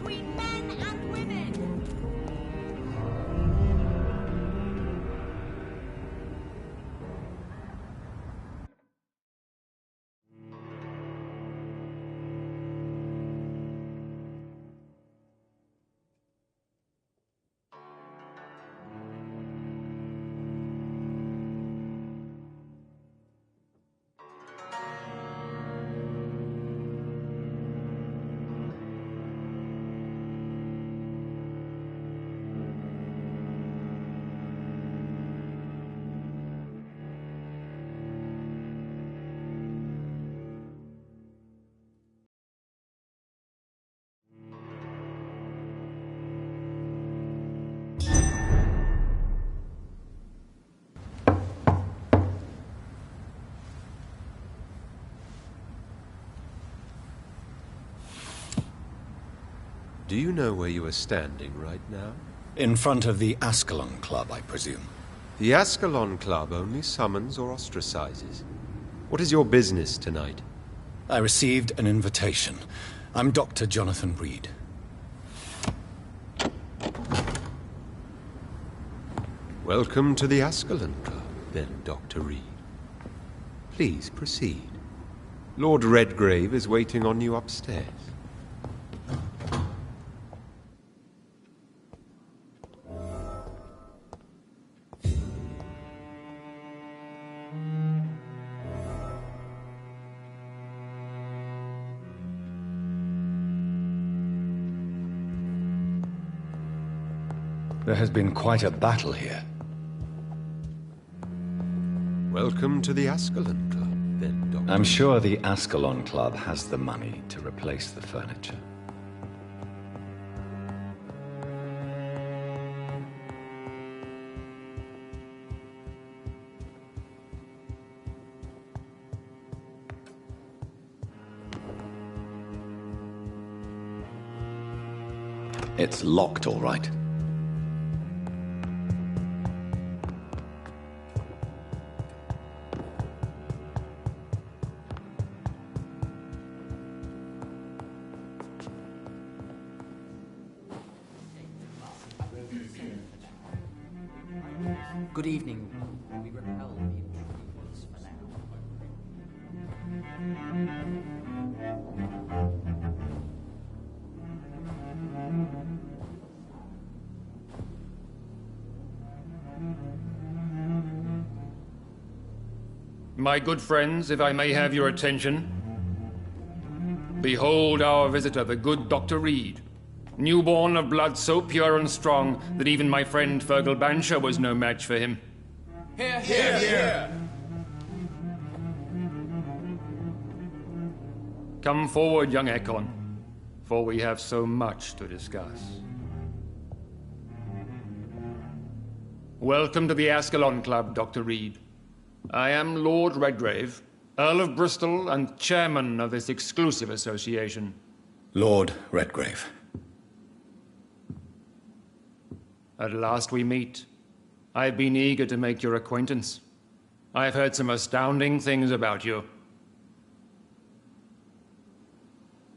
between men and women. Do you know where you are standing right now? In front of the Ascalon Club, I presume. The Ascalon Club only summons or ostracizes. What is your business tonight? I received an invitation. I'm Dr. Jonathan Reed. Welcome to the Ascalon Club, then, Dr. Reed. Please proceed. Lord Redgrave is waiting on you upstairs. There has been quite a battle here. Welcome to the Ascalon Club, then, Dr. I'm sure the Ascalon Club has the money to replace the furniture. It's locked, all right. Good evening. We repel the intruders for now. My good friends, if I may have your attention. Behold our visitor, the good Dr. Reed. Newborn of blood so pure and strong that even my friend Fergal Bansher was no match for him. Hear, hear, hear! Come forward, young Ekon, for we have so much to discuss. Welcome to the Ascalon Club, Dr. Reed. I am Lord Redgrave, Earl of Bristol and chairman of this exclusive association. Lord Redgrave. At last we meet. I've been eager to make your acquaintance. I've heard some astounding things about you.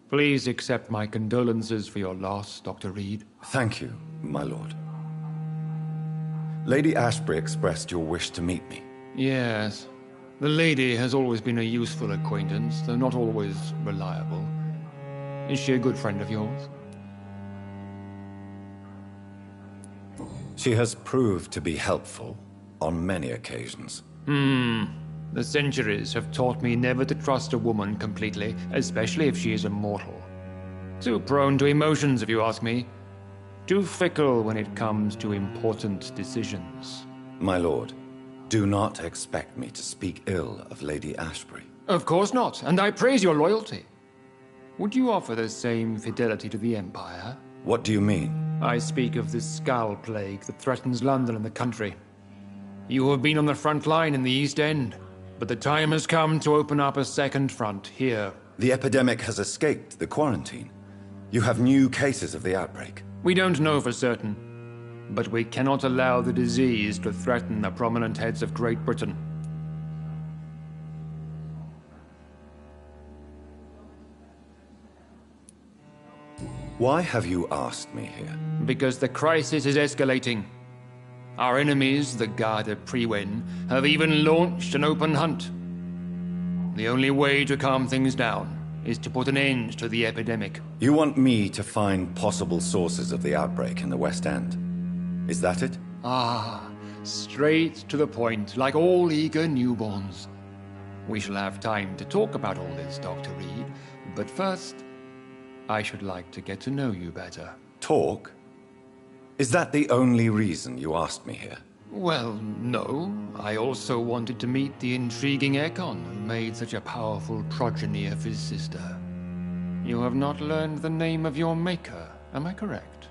Please accept my condolences for your loss, Dr. Reed. Thank you, my lord. Lady Ashbury expressed your wish to meet me. Yes. The lady has always been a useful acquaintance, though not always reliable. Is she a good friend of yours? She has proved to be helpful on many occasions. The centuries have taught me never to trust a woman completely, especially if she is a mortal. Too prone to emotions, if you ask me. Too fickle when it comes to important decisions. My lord, do not expect me to speak ill of Lady Ashbury. Of course not, and I praise your loyalty. Would you offer the same fidelity to the Empire? What do you mean? I speak of the Skull Plague that threatens London and the country. You have been on the front line in the East End, but the time has come to open up a second front here. The epidemic has escaped the quarantine. You have new cases of the outbreak. We don't know for certain, but we cannot allow the disease to threaten the prominent heads of Great Britain. Why have you asked me here? Because the crisis is escalating. Our enemies, the Garda Priwen, have even launched an open hunt. The only way to calm things down is to put an end to the epidemic. You want me to find possible sources of the outbreak in the West End? Is that it? Ah, straight to the point, like all eager newborns. We shall have time to talk about all this, Dr. Reed, but first, I should like to get to know you better. Talk? Is that the only reason you asked me here? Well, no. I also wanted to meet the intriguing Ekon who made such a powerful progeny of his sister. You have not learned the name of your maker, am I correct?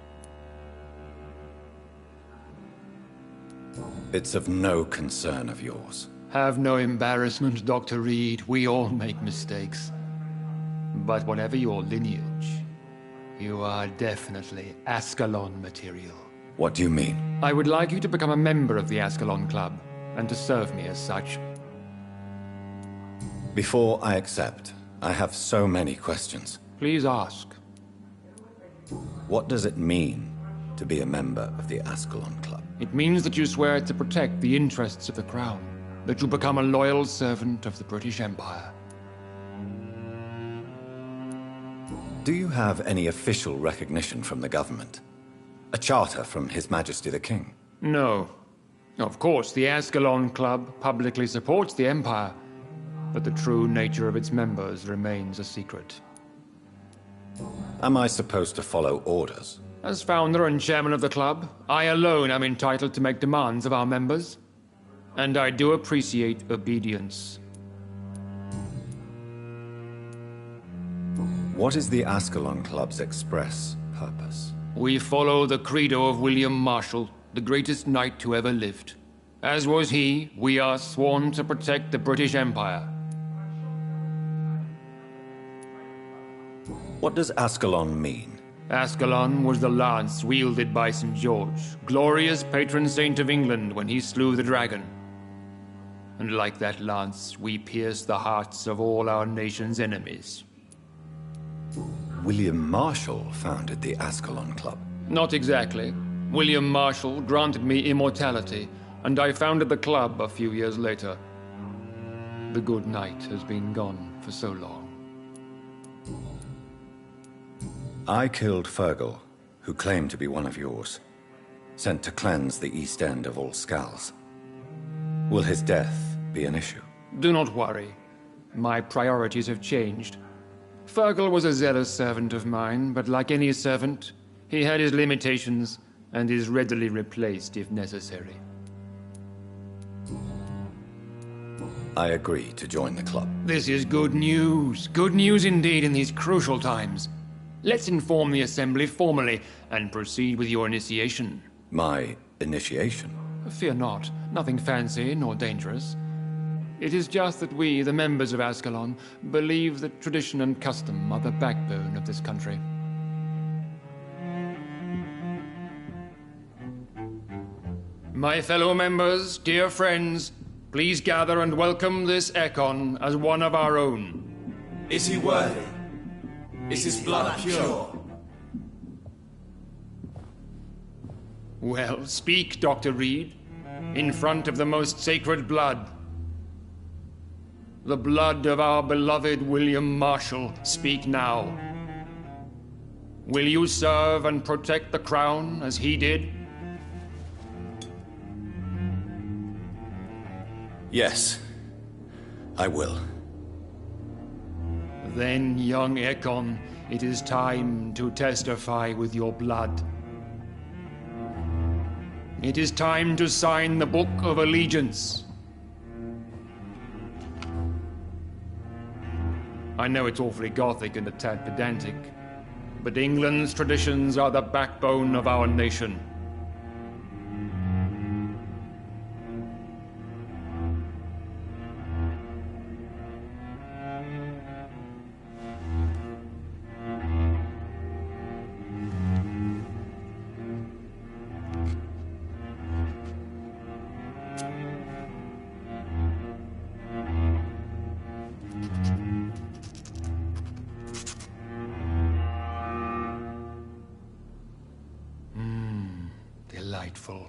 It's of no concern of yours. Have no embarrassment, Dr. Reed. We all make mistakes. But whatever your lineage, you are definitely Ascalon material. What do you mean? I would like you to become a member of the Ascalon Club, and to serve me as such. Before I accept, I have so many questions. Please ask. What does it mean to be a member of the Ascalon Club? It means that you swear to protect the interests of the Crown, that you become a loyal servant of the British Empire. Do you have any official recognition from the government? A charter from His Majesty the King? No. Of course, the Ascalon Club publicly supports the Empire, but the true nature of its members remains a secret. Am I supposed to follow orders? As founder and chairman of the club, I alone am entitled to make demands of our members, and I do appreciate obedience. What is the Ascalon Club's express purpose? We follow the credo of William Marshall, the greatest knight who ever lived. As was he, we are sworn to protect the British Empire. What does Ascalon mean? Ascalon was the lance wielded by St. George, glorious patron saint of England when he slew the dragon. And like that lance, we pierce the hearts of all our nation's enemies. William Marshall founded the Ascalon Club. Not exactly. William Marshall granted me immortality, and I founded the club a few years later. The good knight has been gone for so long. I killed Fergal, who claimed to be one of yours, sent to cleanse the East End of all Skulls. Will his death be an issue? Do not worry. My priorities have changed. Fergal was a zealous servant of mine, but like any servant, he had his limitations and is readily replaced if necessary. I agree to join the club. This is good news. Good news indeed in these crucial times. Let's inform the Assembly formally and proceed with your initiation. My initiation? Fear not. Nothing fancy nor dangerous. It is just that we, the members of Ascalon, believe that tradition and custom are the backbone of this country. My fellow members, dear friends, please gather and welcome this Ekon as one of our own. Is he worthy? Is his blood pure? Well, speak, Dr. Reed, in front of the most sacred blood. The blood of our beloved William Marshall, speak now. Will you serve and protect the crown as he did? Yes, I will. Then, young Ekon, it is time to testify with your blood. It is time to sign the Book of Allegiance. I know it's awfully gothic and a tad pedantic, but England's traditions are the backbone of our nation. delightful.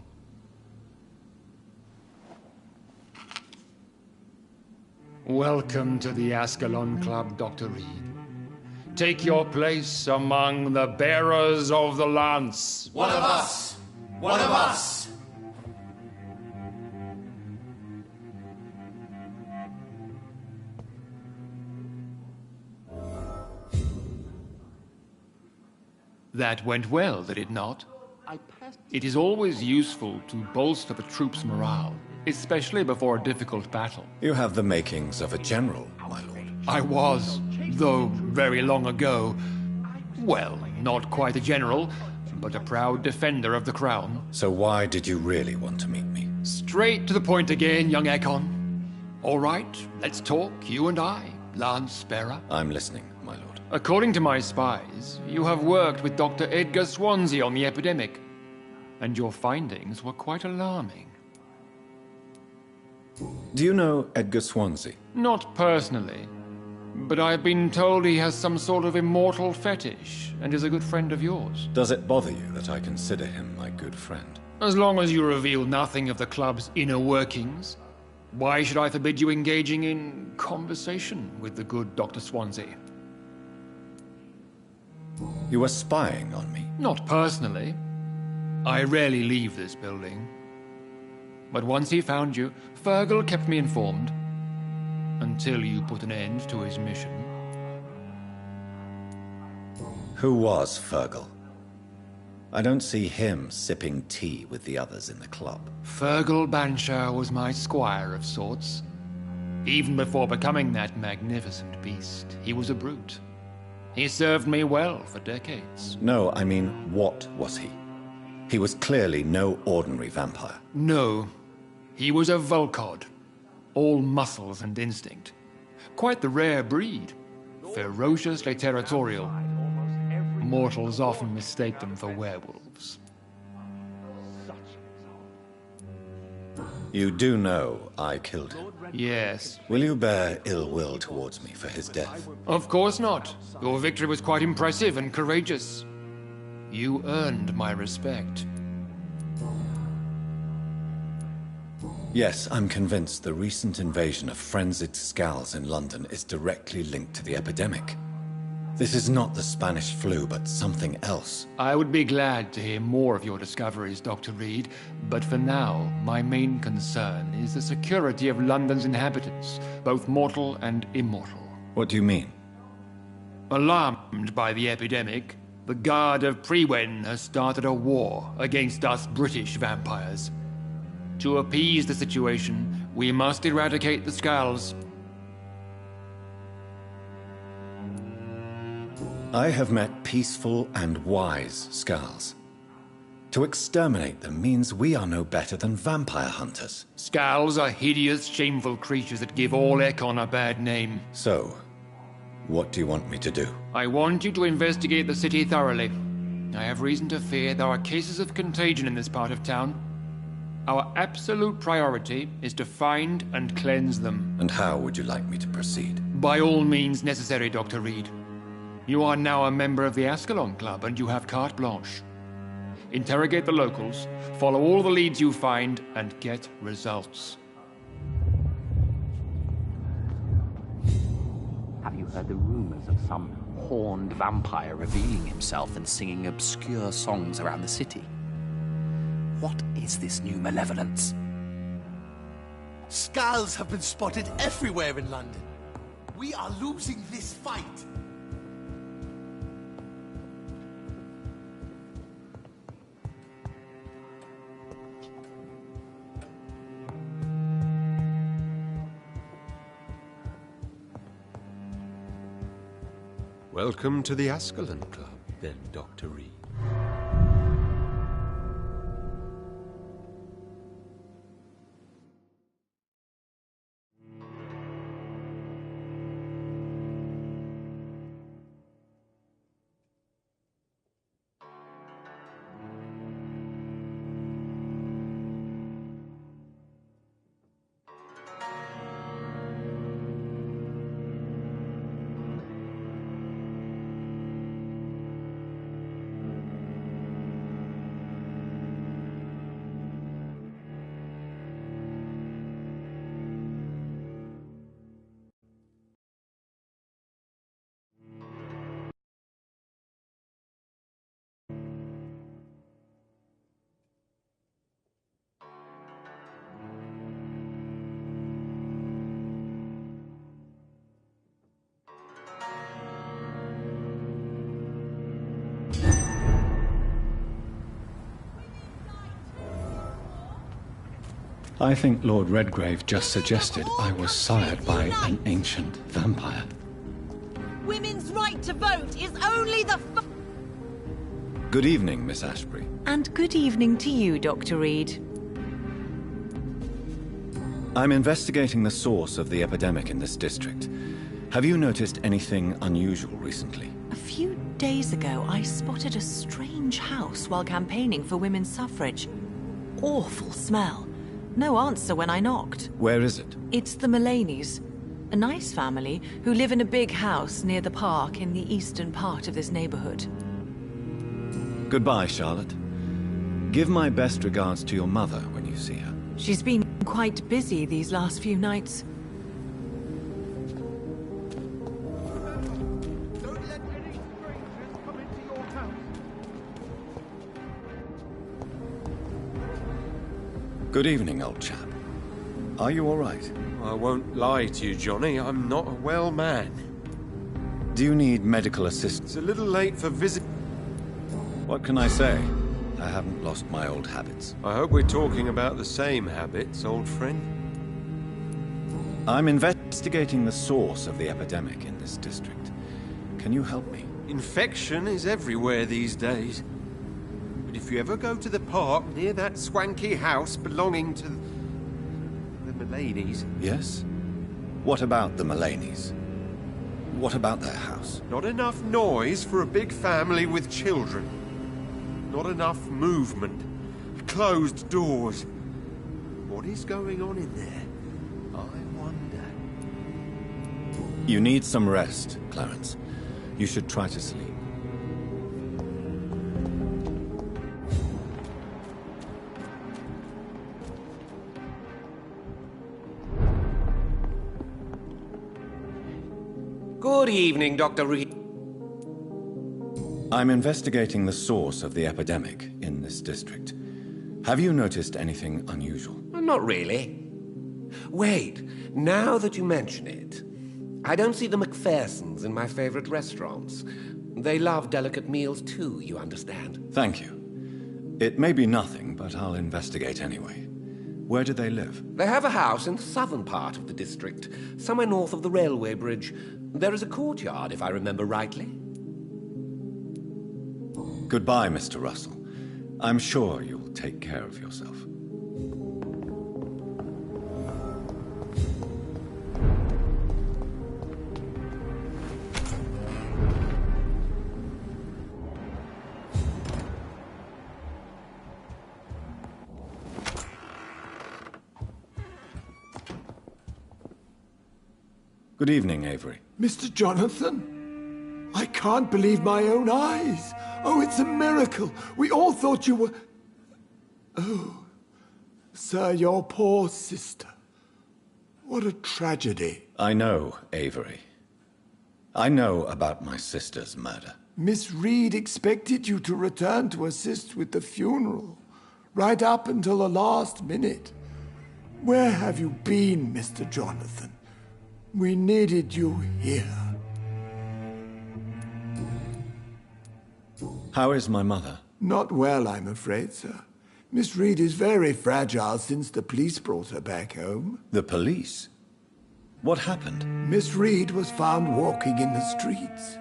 Welcome to the Ascalon Club, Dr. Reed. Take your place among the bearers of the lance. One of us! One of us! That went well, did it not? It is always useful to bolster the troops' morale, especially before a difficult battle. You have the makings of a general, my lord. I was, though very long ago, well, not quite a general, but a proud defender of the crown. So why did you really want to meet me? Straight to the point again, young Ekon. All right, let's talk, you and I, Lance Bearer. I'm listening, my lord. According to my spies, you have worked with Dr. Edgar Swansea on the epidemic, and your findings were quite alarming. Do you know Edgar Swansea? Not personally, but I've been told he has some sort of immortal fetish and is a good friend of yours. Does it bother you that I consider him my good friend? As long as you reveal nothing of the club's inner workings, why should I forbid you engaging in conversation with the good Dr. Swansea? You were spying on me? Not personally. I rarely leave this building. But once he found you, Fergal kept me informed. Until you put an end to his mission. Who was Fergal? I don't see him sipping tea with the others in the club. Fergal Banshire was my squire of sorts. Even before becoming that magnificent beast, he was a brute. He served me well for decades. No, I mean, what was he? He was clearly no ordinary vampire. No, he was a Volcod. All muscles and instinct. Quite the rare breed. Ferociously territorial. Mortals often mistake them for werewolves. You do know I killed him. Yes. Will you bear ill will towards me for his death? Of course not. Your victory was quite impressive and courageous. You earned my respect. Yes, I'm convinced the recent invasion of frenzied Scals in London is directly linked to the epidemic. This is not the Spanish flu, but something else. I would be glad to hear more of your discoveries, Dr. Reed, but for now, my main concern is the security of London's inhabitants, both mortal and immortal. What do you mean? Alarmed by the epidemic, the Guard of Prewen has started a war against us British vampires. To appease the situation, we must eradicate the Scals. I have met peaceful and wise Scals. To exterminate them means we are no better than vampire hunters. Scals are hideous, shameful creatures that give all Ekon a bad name. So, what do you want me to do? I want you to investigate the city thoroughly. I have reason to fear there are cases of contagion in this part of town. Our absolute priority is to find and cleanse them. And how would you like me to proceed? By all means necessary, Dr. Reed. You are now a member of the Ascalon Club, and you have carte blanche. Interrogate the locals, follow all the leads you find, and get results. Have you heard the rumors of some horned vampire revealing himself and singing obscure songs around the city? What is this new malevolence? Scals have been spotted everywhere in London. We are losing this fight. Welcome to the Ascalon Club, then, Dr. Reed. I think Lord Redgrave just suggested I was sired by an ancient vampire. Women's right to vote is only the Good evening, Miss Ashbury. And good evening to you, Dr. Reed. I'm investigating the source of the epidemic in this district. Have you noticed anything unusual recently? A few days ago, I spotted a strange house while campaigning for women's suffrage. Awful smell. No answer when I knocked. Where is it? It's the Mullaneys, a nice family who live in a big house near the park in the eastern part of this neighborhood. Goodbye, Charlotte. Give my best regards to your mother when you see her. She's been quite busy these last few nights. Don't let any strangers come into your house. Good evening, old chap. Are you all right? I won't lie to you, Johnny. I'm not a well man. Do you need medical assistance? It's a little late for visit. What can I say? I haven't lost my old habits. I hope we're talking about the same habits, old friend. I'm investigating the source of the epidemic in this district. Can you help me? Infection is everywhere these days. But if you ever go to the park near that swanky house belonging to the Mullaneys... Yes? What about the Mullaneys? What about their house? Not enough noise for a big family with children. Not enough movement. Closed doors. What is going on in there? I wonder. You need some rest, Clarence. You should try to sleep. Good evening, Dr. Reed. I'm investigating the source of the epidemic in this district. Have you noticed anything unusual? Not really. Wait, now that you mention it, I don't see the McPhersons in my favorite restaurants. They love delicate meals too, you understand. Thank you. It may be nothing, but I'll investigate anyway. Where do they live? They have a house in the southern part of the district, somewhere north of the railway bridge. There is a courtyard, if I remember rightly. Goodbye, Mr. Russell. I'm sure you'll take care of yourself. Good evening, Avery. Mr. Jonathan? I can't believe my own eyes. Oh, it's a miracle. We all thought you were... Oh, sir, your poor sister. What a tragedy. I know, Avery. I know about my sister's murder. Miss Reed expected you to return to assist with the funeral, right up until the last minute. Where have you been, Mr. Jonathan? We needed you here. How is my mother? Not well, I'm afraid, sir. Miss Reed is very fragile since the police brought her back home. The police? What happened? Miss Reed was found walking in the streets.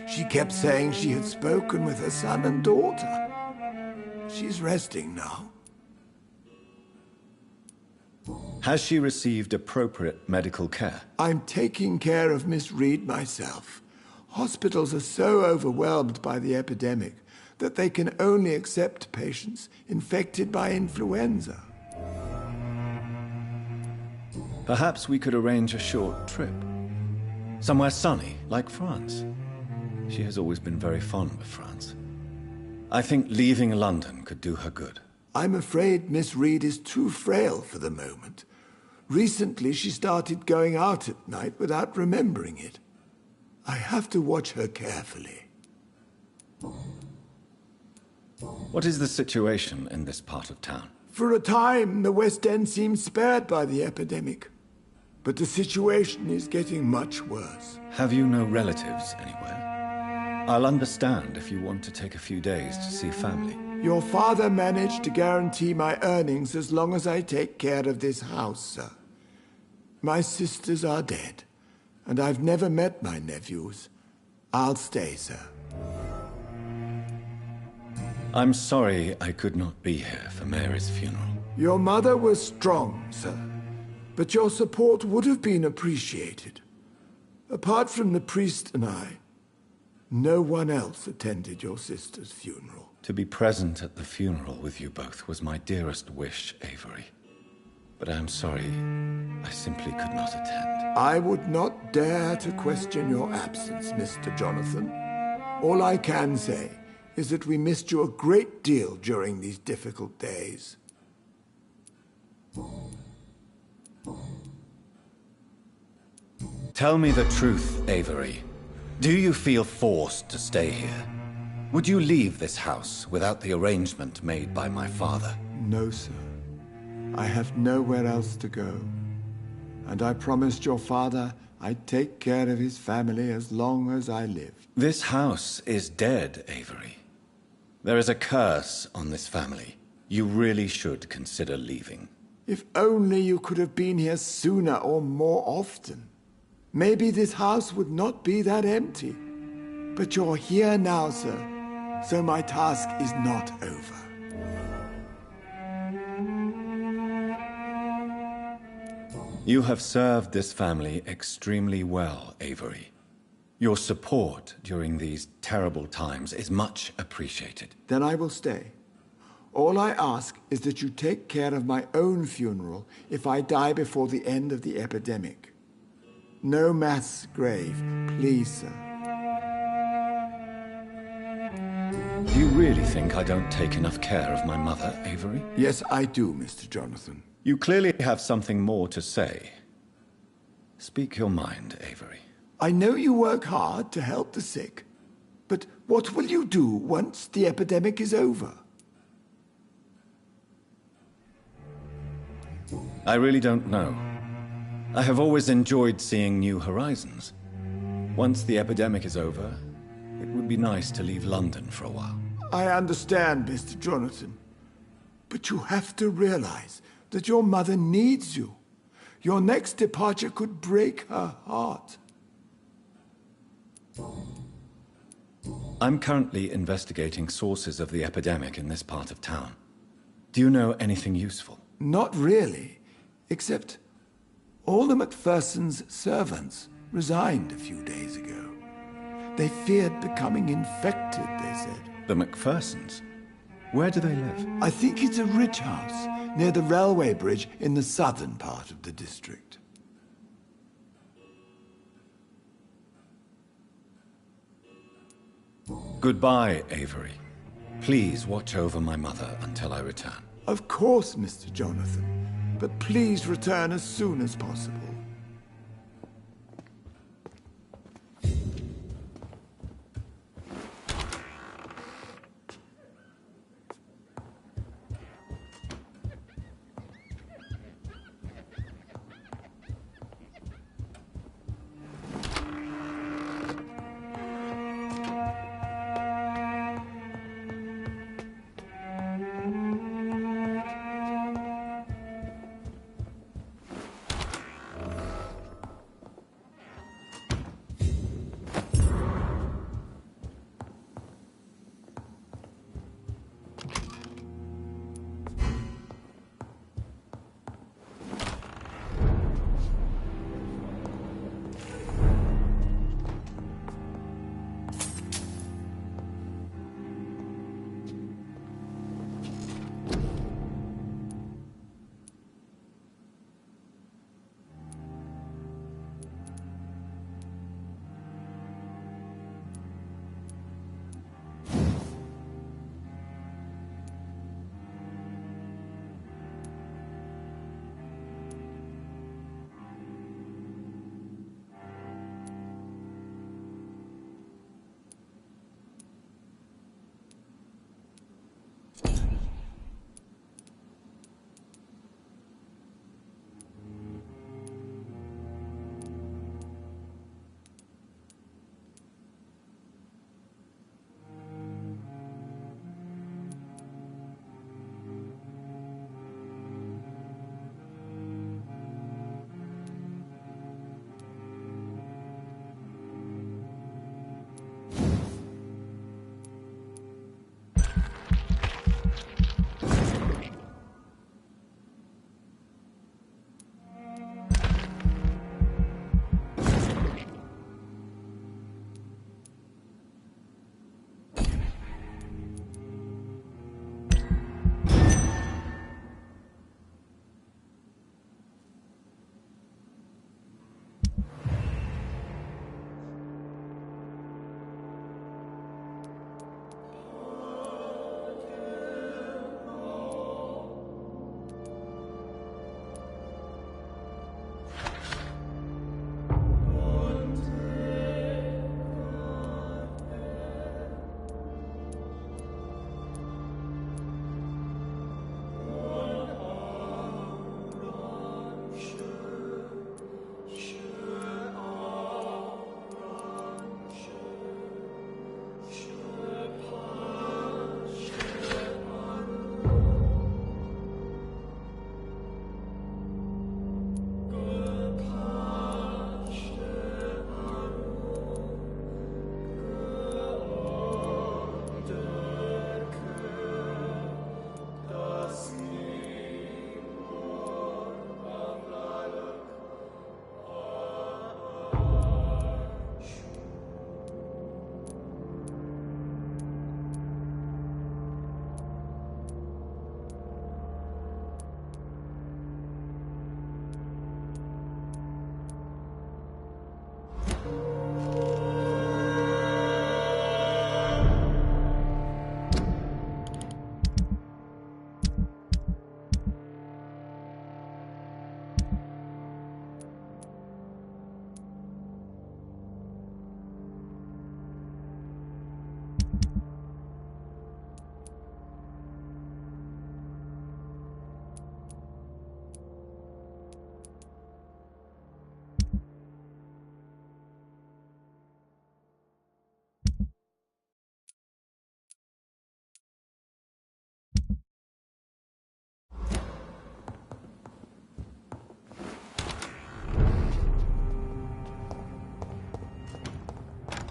She kept saying she had spoken with her son and daughter. She's resting now. Has she received appropriate medical care? I'm taking care of Miss Reed myself. Hospitals are so overwhelmed by the epidemic that they can only accept patients infected by influenza. Perhaps we could arrange a short trip. Somewhere sunny, like France. She has always been very fond of France. I think leaving London could do her good. I'm afraid Miss Reed is too frail for the moment. Recently, she started going out at night without remembering it. I have to watch her carefully. What is the situation in this part of town? For a time, the West End seemed spared by the epidemic. But the situation is getting much worse. Have you no relatives anywhere? I'll understand if you want to take a few days to see family. Your father managed to guarantee my earnings as long as I take care of this house, sir. My sisters are dead, and I've never met my nephews. I'll stay, sir. I'm sorry I could not be here for Mary's funeral. Your mother was strong, sir, but your support would have been appreciated. Apart from the priest and I, no one else attended your sister's funeral. To be present at the funeral with you both was my dearest wish, Avery. But I'm sorry, I simply could not attend. I would not dare to question your absence, Mr. Jonathan. All I can say is that we missed you a great deal during these difficult days. Tell me the truth, Avery. Do you feel forced to stay here? Would you leave this house without the arrangement made by my father? No, sir. I have nowhere else to go. And I promised your father I'd take care of his family as long as I lived. This house is dead, Avery. There is a curse on this family. You really should consider leaving. If only you could have been here sooner or more often. Maybe this house would not be that empty. But you're here now, sir, so my task is not over. You have served this family extremely well, Avery. Your support during these terrible times is much appreciated. Then I will stay. All I ask is that you take care of my own funeral if I die before the end of the epidemic. No mass grave, please, sir. Do you really think I don't take enough care of my mother, Avery? Yes, I do, Mr. Jonathan. You clearly have something more to say. Speak your mind, Avery. I know you work hard to help the sick, but what will you do once the epidemic is over? I really don't know. I have always enjoyed seeing new horizons. Once the epidemic is over, it would be nice to leave London for a while. I understand, Mr. Jonathan. But you have to realize that your mother needs you. Your next departure could break her heart. I'm currently investigating sources of the epidemic in this part of town. Do you know anything useful? Not really, except all the Macpherson's servants resigned a few days ago. They feared becoming infected, they said. The Macphersons? Where do they live? I think it's a rich house near the railway bridge in the southern part of the district. Goodbye, Avery. Please watch over my mother until I return. Of course, Mr. Jonathan. But please return as soon as possible.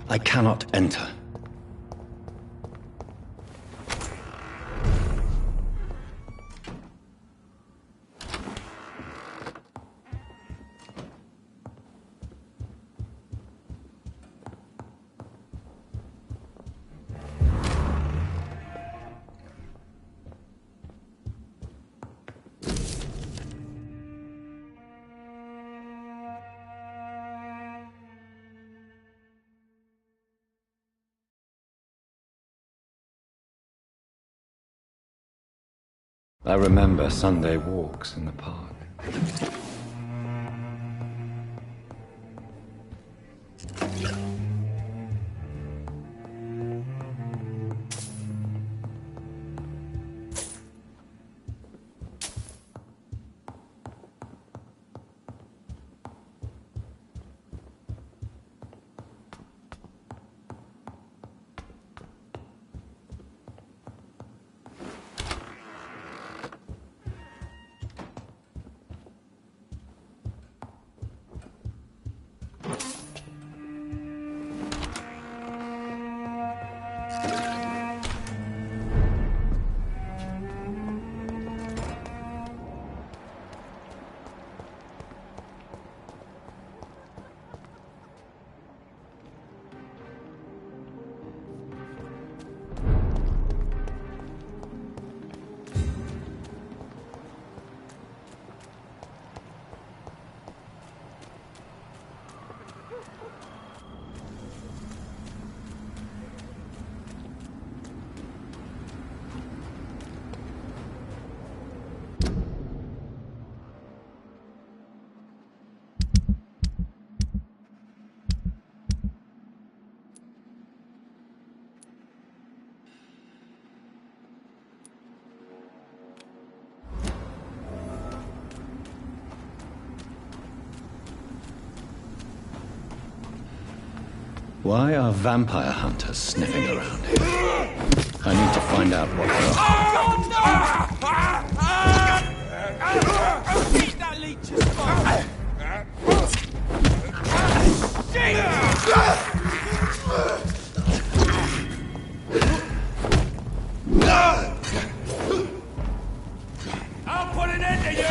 I cannot enter. I remember Sunday walks in the park. Why are vampire hunters sniffing around here? I need to find out what they are. Eat that leech's spine! I'll put an end to you!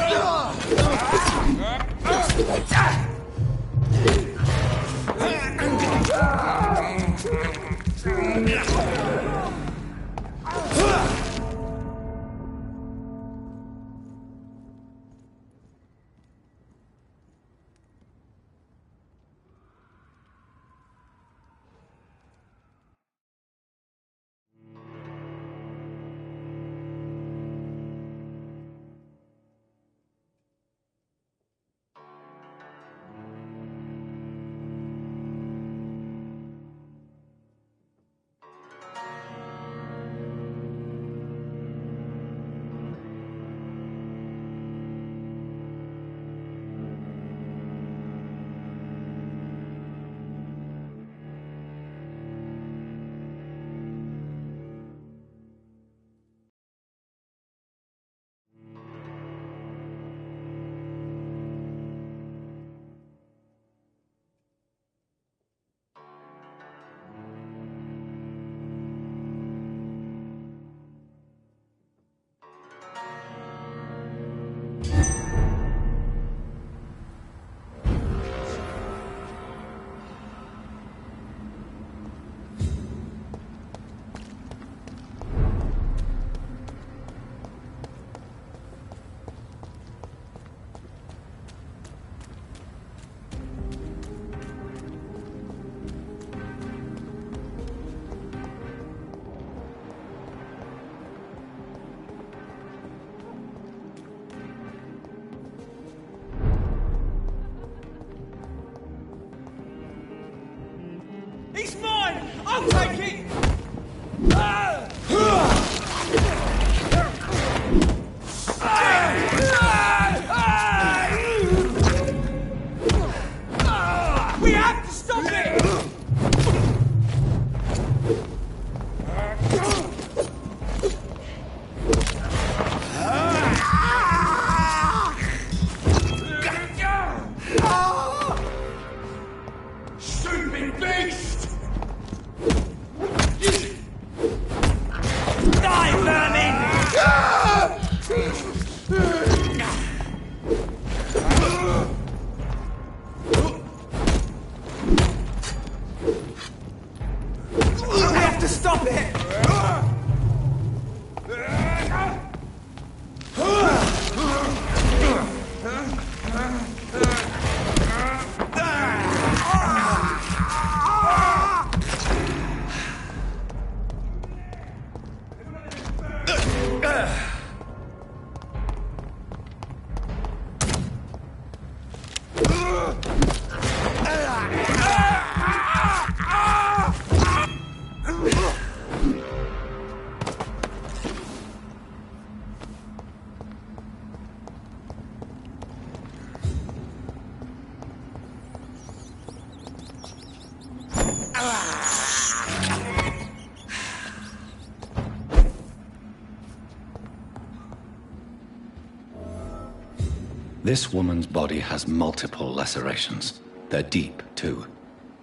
This woman's body has multiple lacerations. They're deep, too.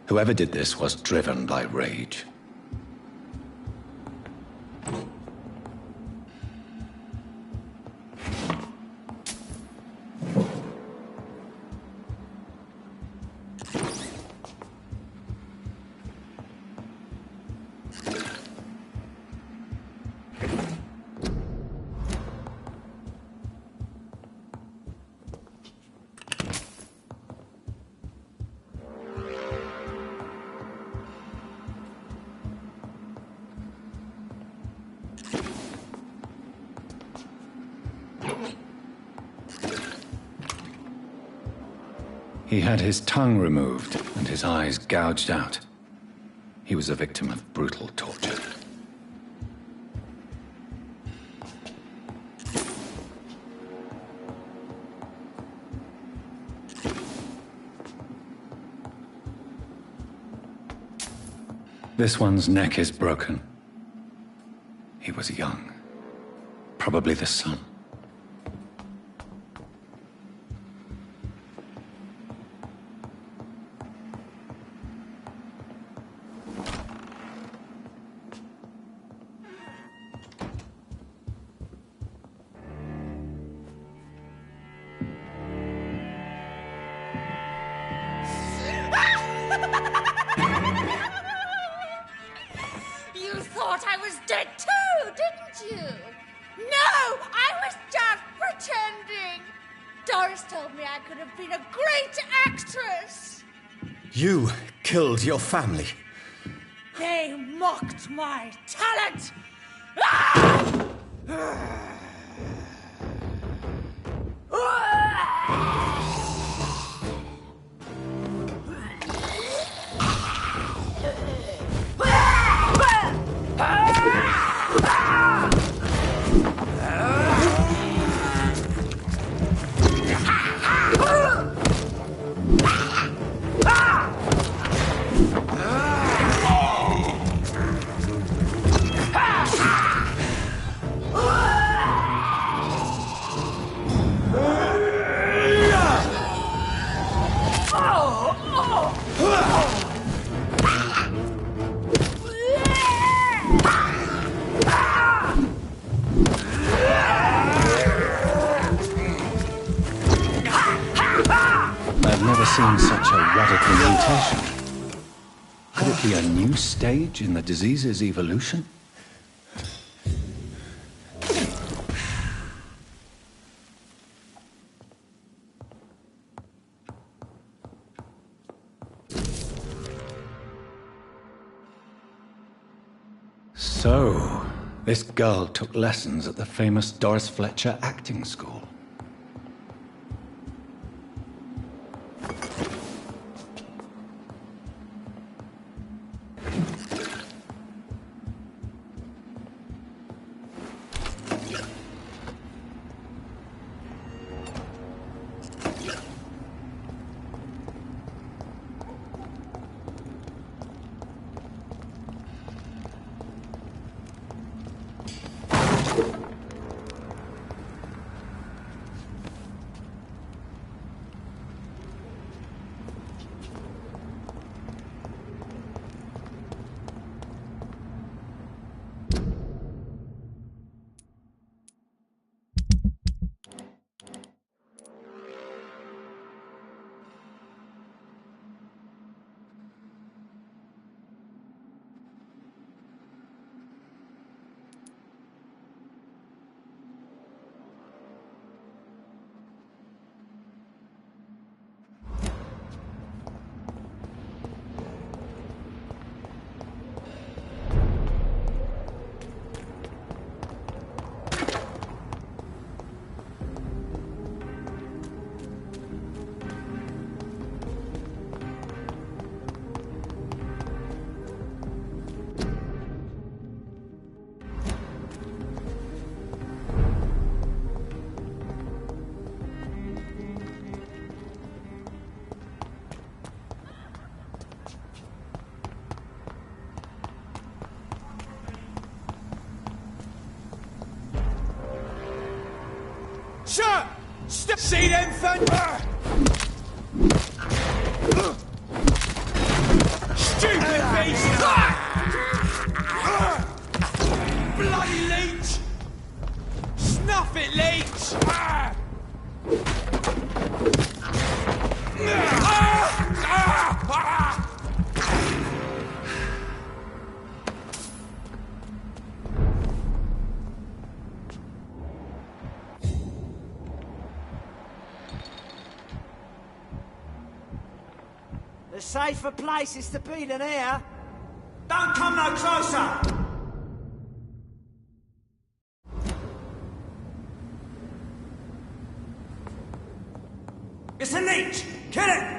Whoever did this was driven by rage. He had his tongue removed and his eyes gouged out. He was a victim of brutal torture. This one's neck is broken. He was young. Probably the son. You thought I was dead too, didn't you? No, I was just pretending. Doris told me I could have been a great actress. You killed your family. They mocked my talent. Ah! I've never seen such a radical mutation. Could it be a new stage in the disease's evolution? So, this girl took lessons at the famous Doris Fletcher acting school. Sir! See them thunder! Stupid beast! Bloody leech! Snuff it, leech! There's safer places to be than here. Don't come no closer! It's a leech! Kill it!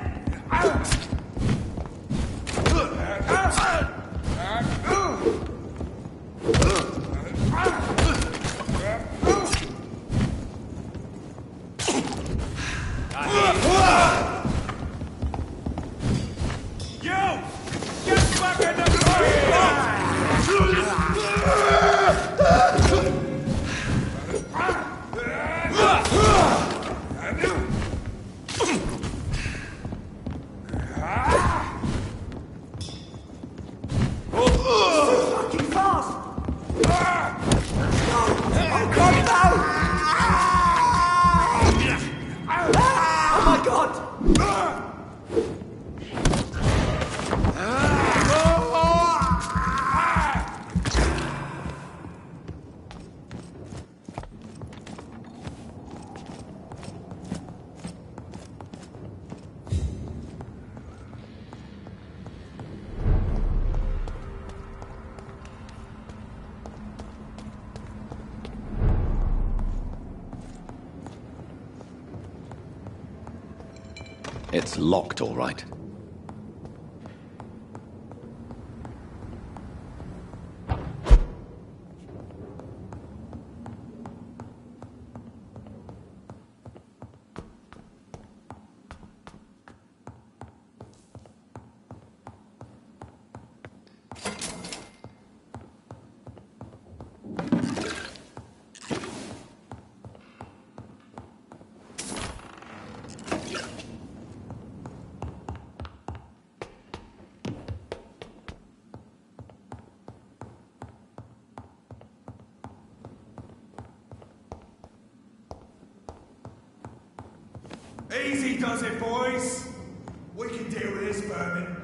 It's locked, all right. Easy does it, boys. We can deal with this vermin.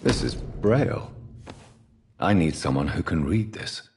This is Braille. I need someone who can read this.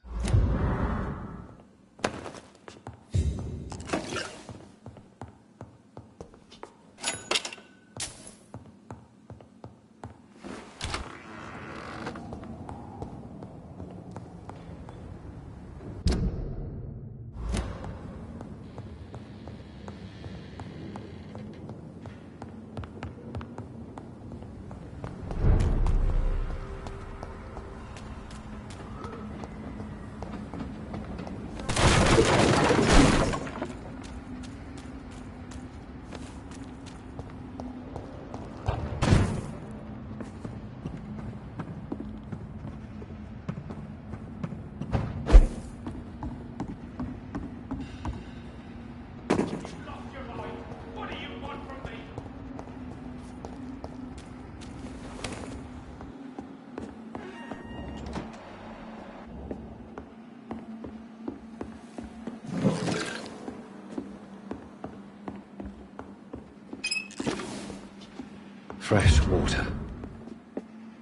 Fresh water.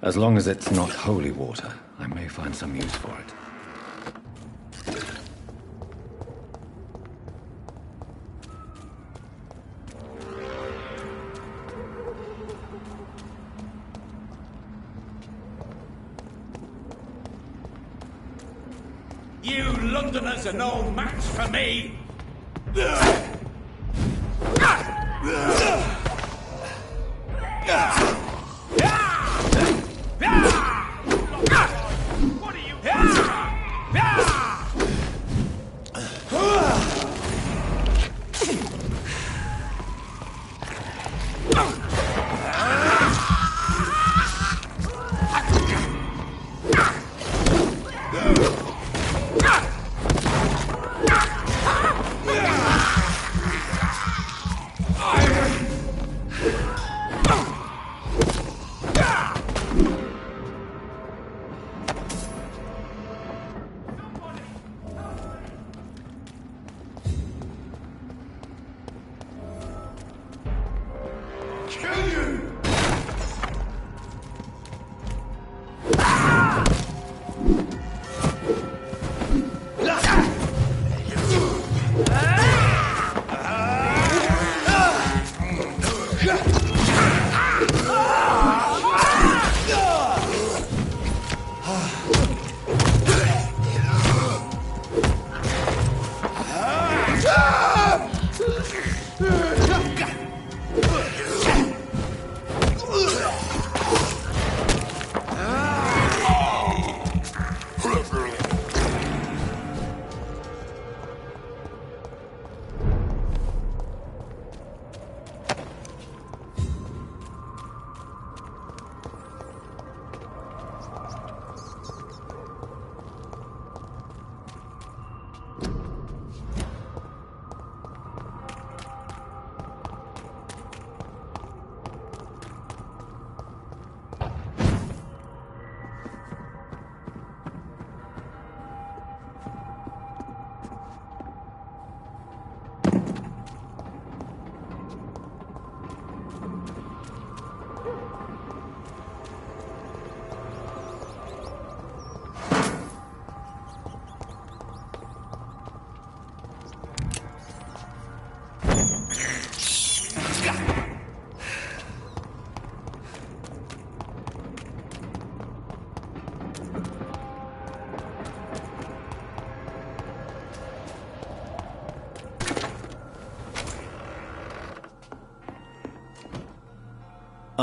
As long as it's not holy water, I may find some use for it. You Londoners are no match for me!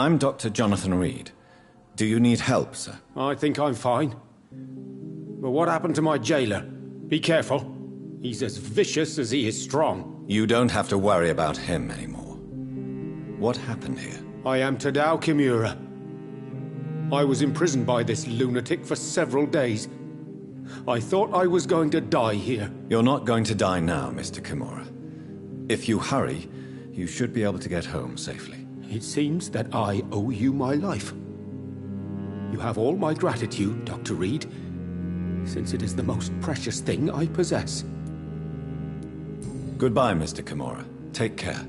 I'm Dr. Jonathan Reed. Do you need help, sir? I think I'm fine. But what happened to my jailer? Be careful. He's as vicious as he is strong. You don't have to worry about him anymore. What happened here? I am Tadao Kimura. I was imprisoned by this lunatic for several days. I thought I was going to die here. You're not going to die now, Mr. Kimura. If you hurry, you should be able to get home safely. It seems that I owe you my life. You have all my gratitude, Dr. Reed, since it is the most precious thing I possess. Goodbye, Mr. Kimura. Take care.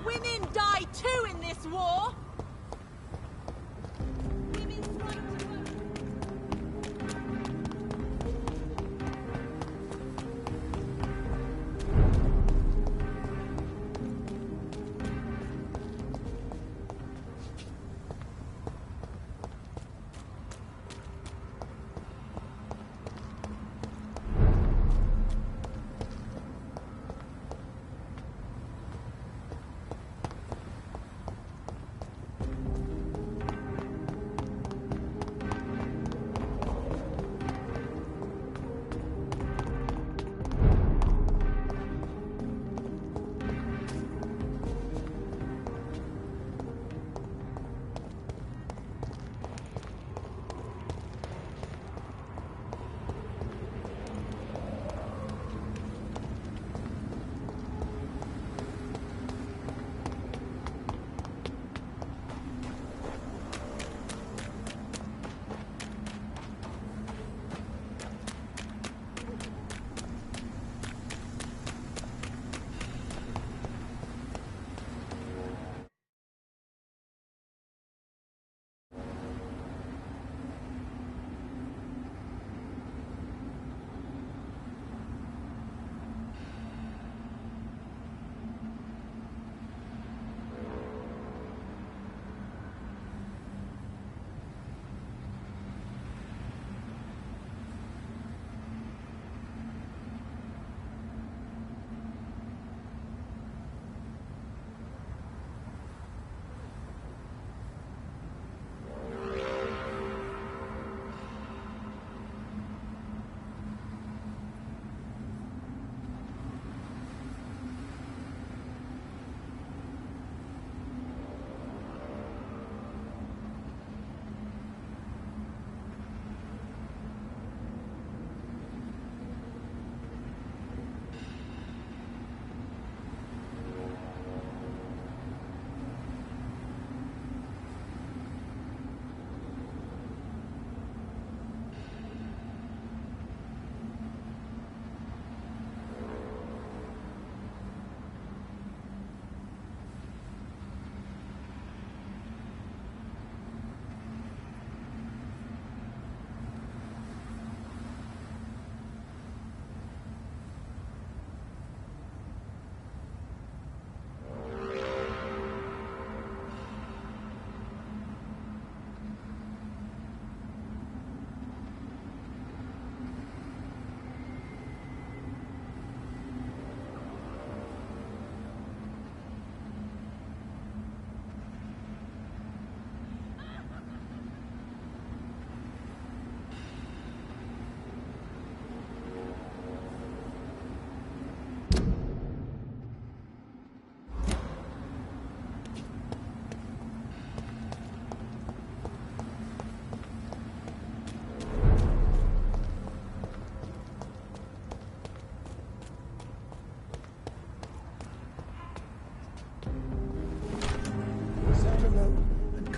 Women die too in this war!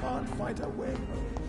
can't find her way home.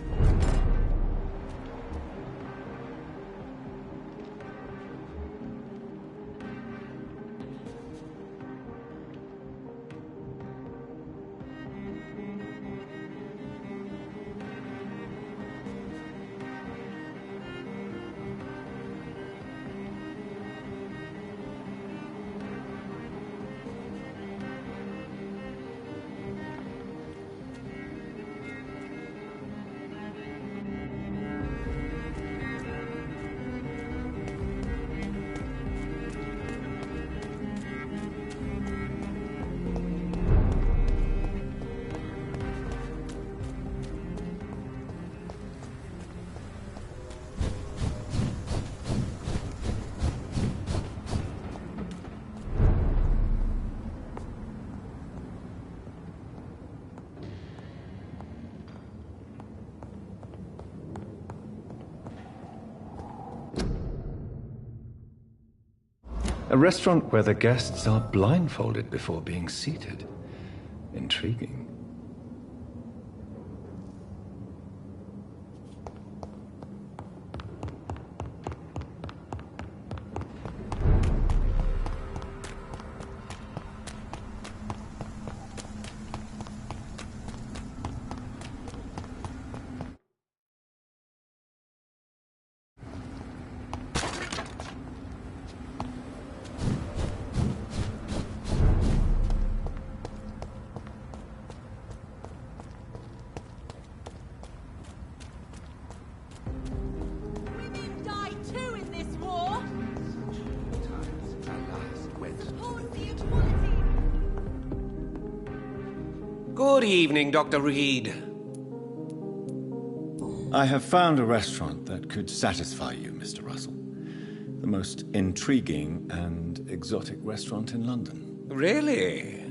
A restaurant where the guests are blindfolded before being seated. Intriguing. Good evening, Dr. Reed. I have found a restaurant that could satisfy you, Mr. Russell. The most intriguing and exotic restaurant in London. Really?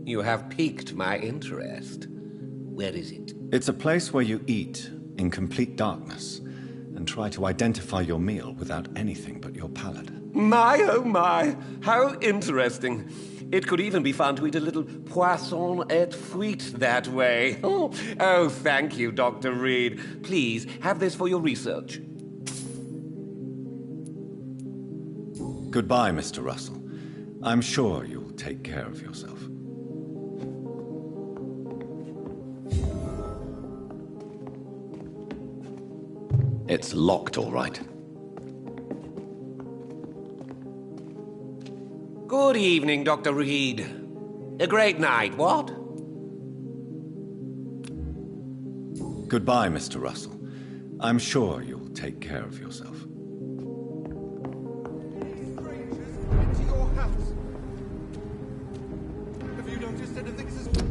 You have piqued my interest. Where is it? It's a place where you eat in complete darkness and try to identify your meal without anything but your palate. My, oh my, how interesting. It could even be fun to eat a little poisson et fruit that way. Oh, thank you, Dr. Reed. Please, have this for your research. Goodbye, Mr. Russell. I'm sure you'll take care of yourself. It's locked, all right. Good evening, Dr. Reed. A great night, what? Goodbye, Mr. Russell. I'm sure you'll take care of yourself. Into your house. Have you noticed anything suspicious?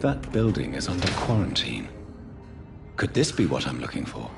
That building is under quarantine. Could this be what I'm looking for?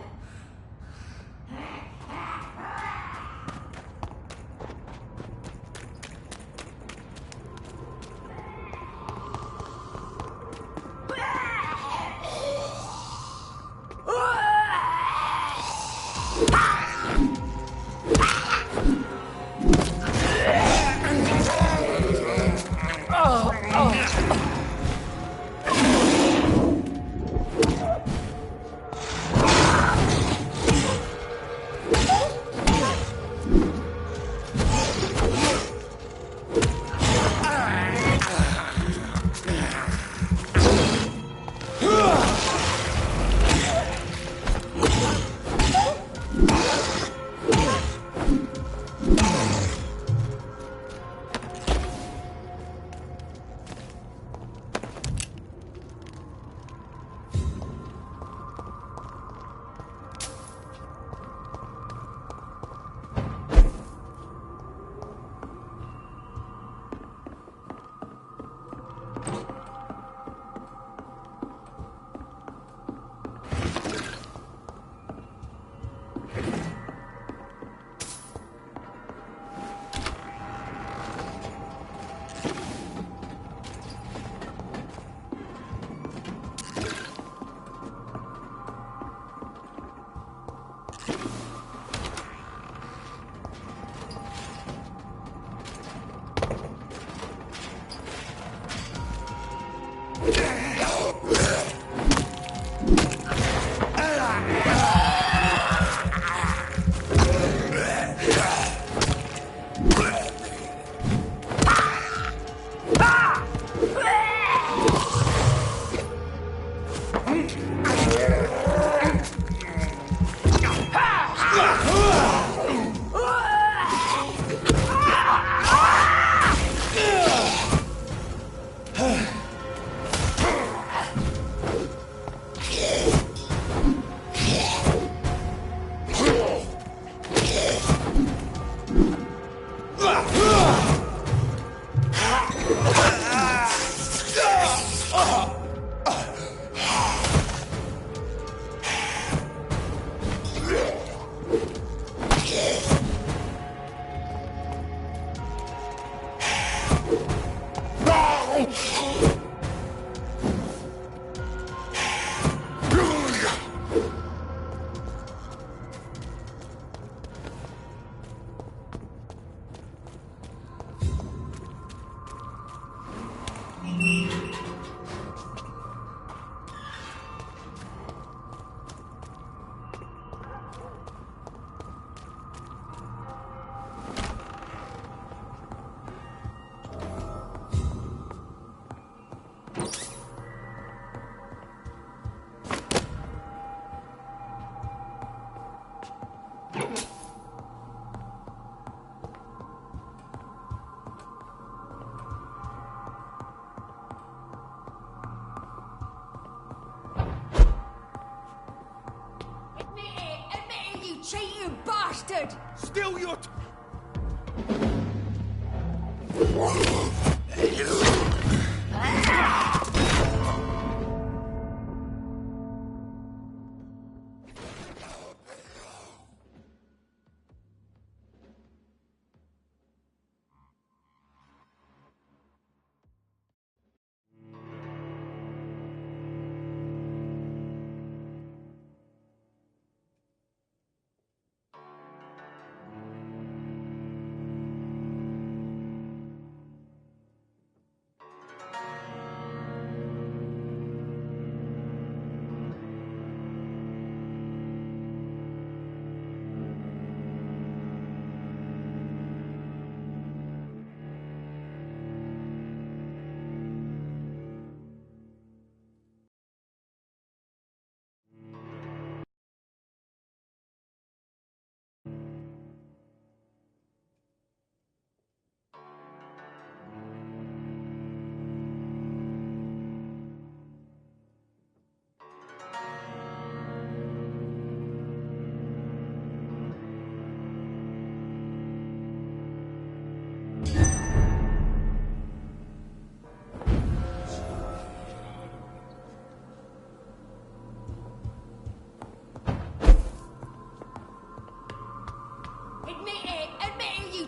Cheating bastard! Still your...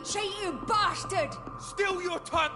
cheat, you bastard! Still your tongue!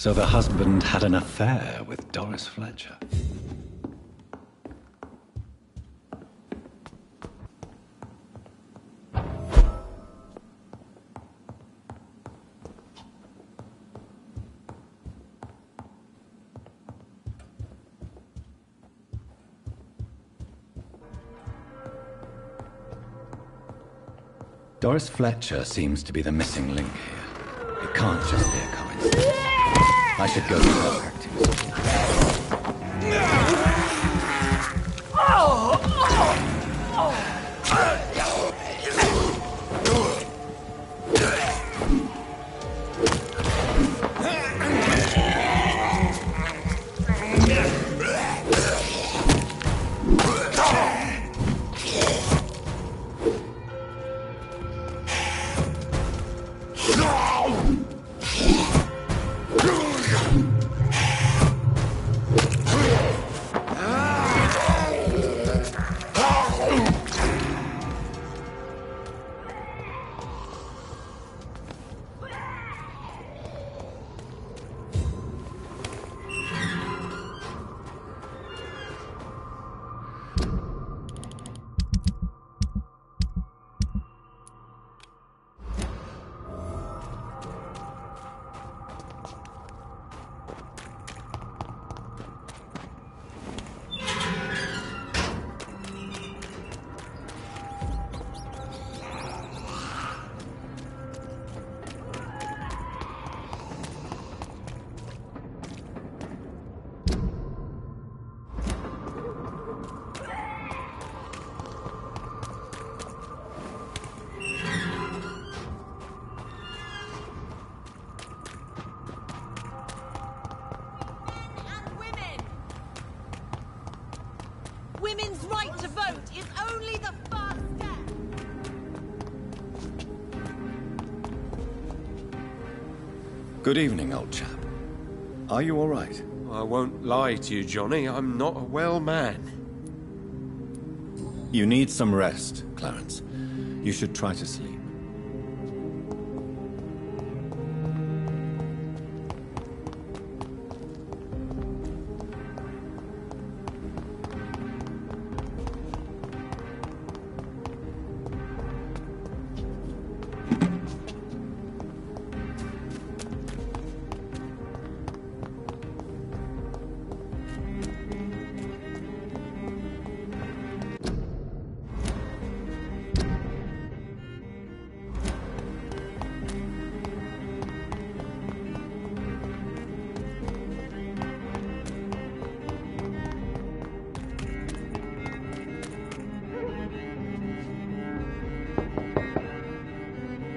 So the husband had an affair with Doris Fletcher. Doris Fletcher seems to be the missing link here. It can't just be a coincidence. I should go to her practice. Women's right to vote is only the first step. Good evening, old chap. Are you all right? I won't lie to you, Johnny. I'm not a well man. You need some rest, Clarence. You should try to sleep.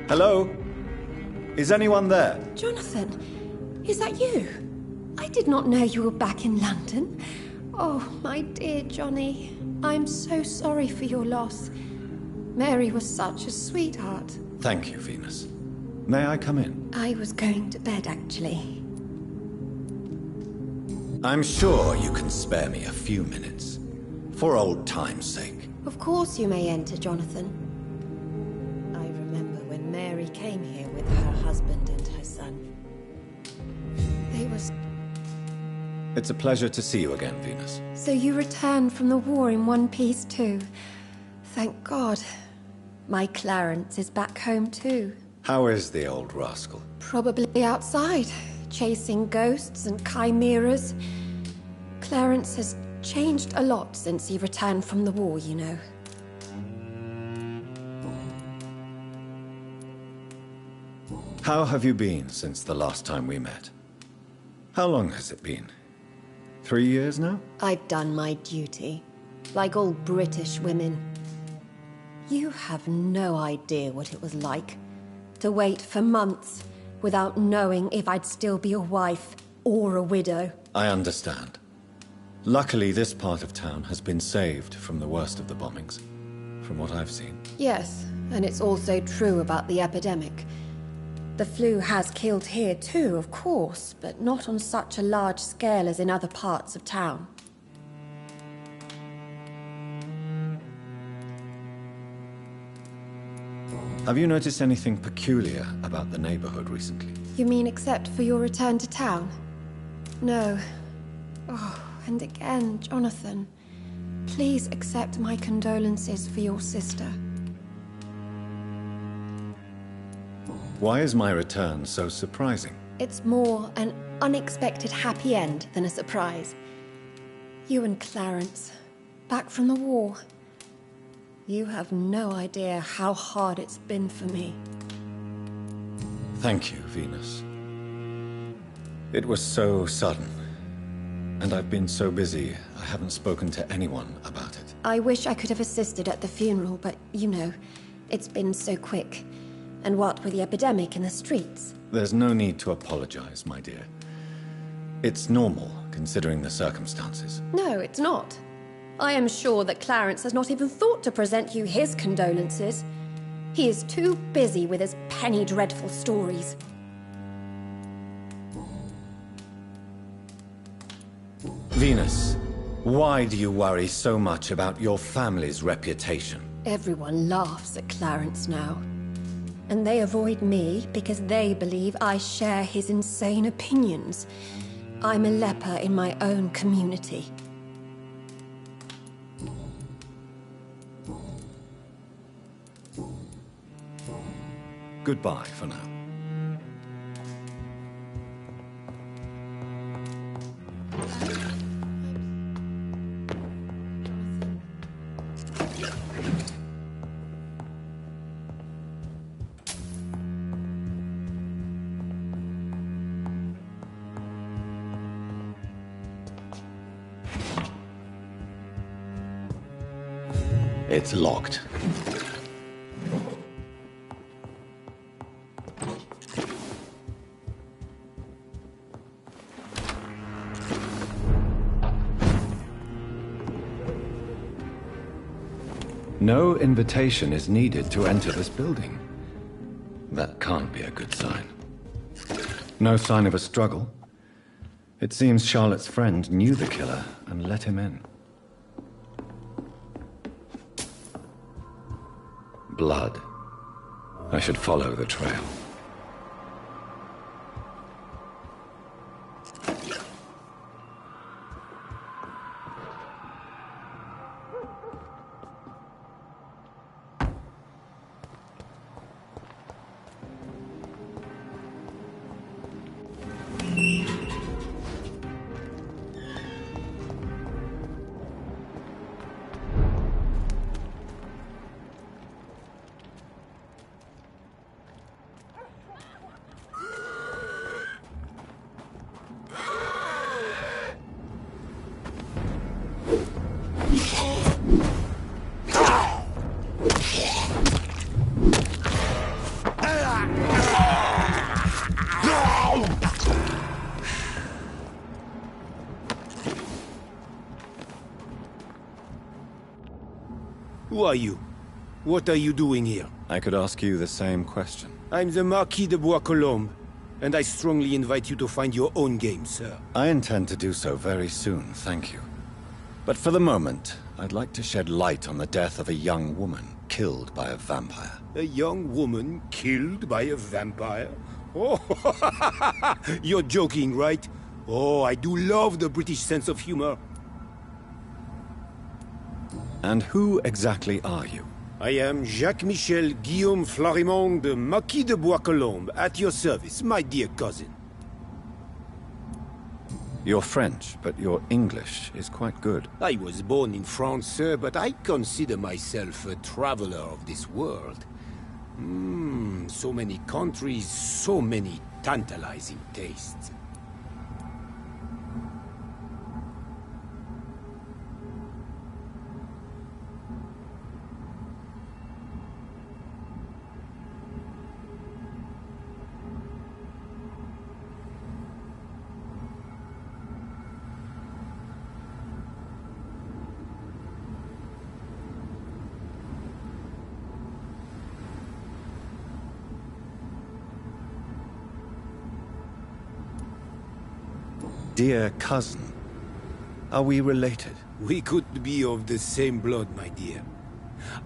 Hello? Is anyone there? Jonathan, is that you? I did not know you were back in London. Oh, my dear Johnny, I'm so sorry for your loss. Mary was such a sweetheart. Thank you, Venus. May I come in? I was going to bed, actually. I'm sure you can spare me a few minutes. For old time's sake. Of course you may enter, Jonathan. I remember when Mary came here with her husband and her son. They were... It's a pleasure to see you again, Venus. So you returned from the war in one piece too. Thank God. My Clarence is back home too. How is the old rascal? Probably outside, chasing ghosts and chimeras. Clarence has changed a lot since he returned from the war, you know. How have you been since the last time we met? How long has it been? 3 years now? I've done my duty, like all British women. You have no idea what it was like to wait for months without knowing if I'd still be a wife or a widow. I understand. Luckily, this part of town has been saved from the worst of the bombings, from what I've seen. Yes, and it's also true about the epidemic. The flu has killed here too, of course, but not on such a large scale as in other parts of town. Have you noticed anything peculiar about the neighborhood recently? You mean except for your return to town? No. Oh, and again, Jonathan. Please accept my condolences for your sister. Why is my return so surprising? It's more an unexpected happy end than a surprise. You and Clarence, back from the war. You have no idea how hard it's been for me. Thank you, Venus. It was so sudden. And I've been so busy, I haven't spoken to anyone about it. I wish I could have assisted at the funeral, but you know, it's been so quick. And what with the epidemic in the streets? There's no need to apologize, my dear. It's normal, considering the circumstances. No, it's not. I am sure that Clarence has not even thought to present you his condolences. He is too busy with his penny dreadful stories. Venus, why do you worry so much about your family's reputation? Everyone laughs at Clarence now. And they avoid me because they believe I share his insane opinions. I'm a leper in my own community. Goodbye for now. It's locked. No invitation is needed to enter this building. That can't be a good sign. No sign of a struggle. It seems Charlotte's friend knew the killer and let him in. Blood. I should follow the trail. Who are you? What are you doing here? I could ask you the same question. I'm the Marquis de Bois-Colombes, and I strongly invite you to find your own game, sir. I intend to do so very soon, thank you. But for the moment, I'd like to shed light on the death of a young woman killed by a vampire. A young woman killed by a vampire? Oh, you're joking, right? Oh, I do love the British sense of humor. And who exactly are you? I am Jacques-Michel Guillaume Florimond de Marquis de Bois-Colombes, at your service, my dear cousin. You're French, but your English is quite good. I was born in France, sir, but I consider myself a traveler of this world. So many countries, so many tantalizing tastes. Dear cousin, are we related? We could be of the same blood, my dear.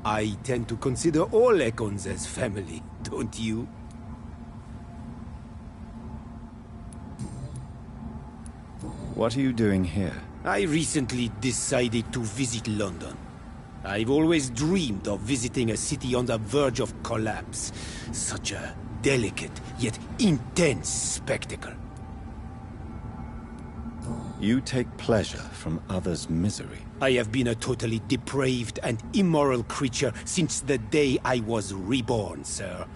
I tend to consider all Econs as family, don't you? What are you doing here? I recently decided to visit London. I've always dreamed of visiting a city on the verge of collapse. Such a delicate, yet intense spectacle. You take pleasure from others' misery. I have been a totally depraved and immoral creature since the day I was reborn, sir.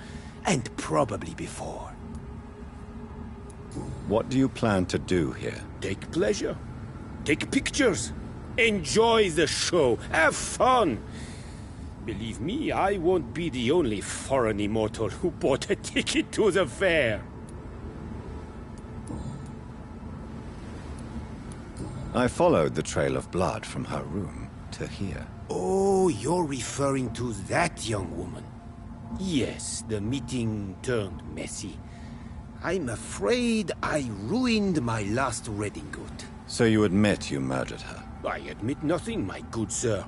And probably before. What do you plan to do here? Take pleasure. Take pictures. Enjoy the show. Have fun. Believe me, I won't be the only foreign immortal who bought a ticket to the fair. I followed the trail of blood from her room to here. Oh, you're referring to that young woman. Yes, the meeting turned messy. I'm afraid I ruined my last redingote. So you admit you murdered her? I admit nothing, my good sir.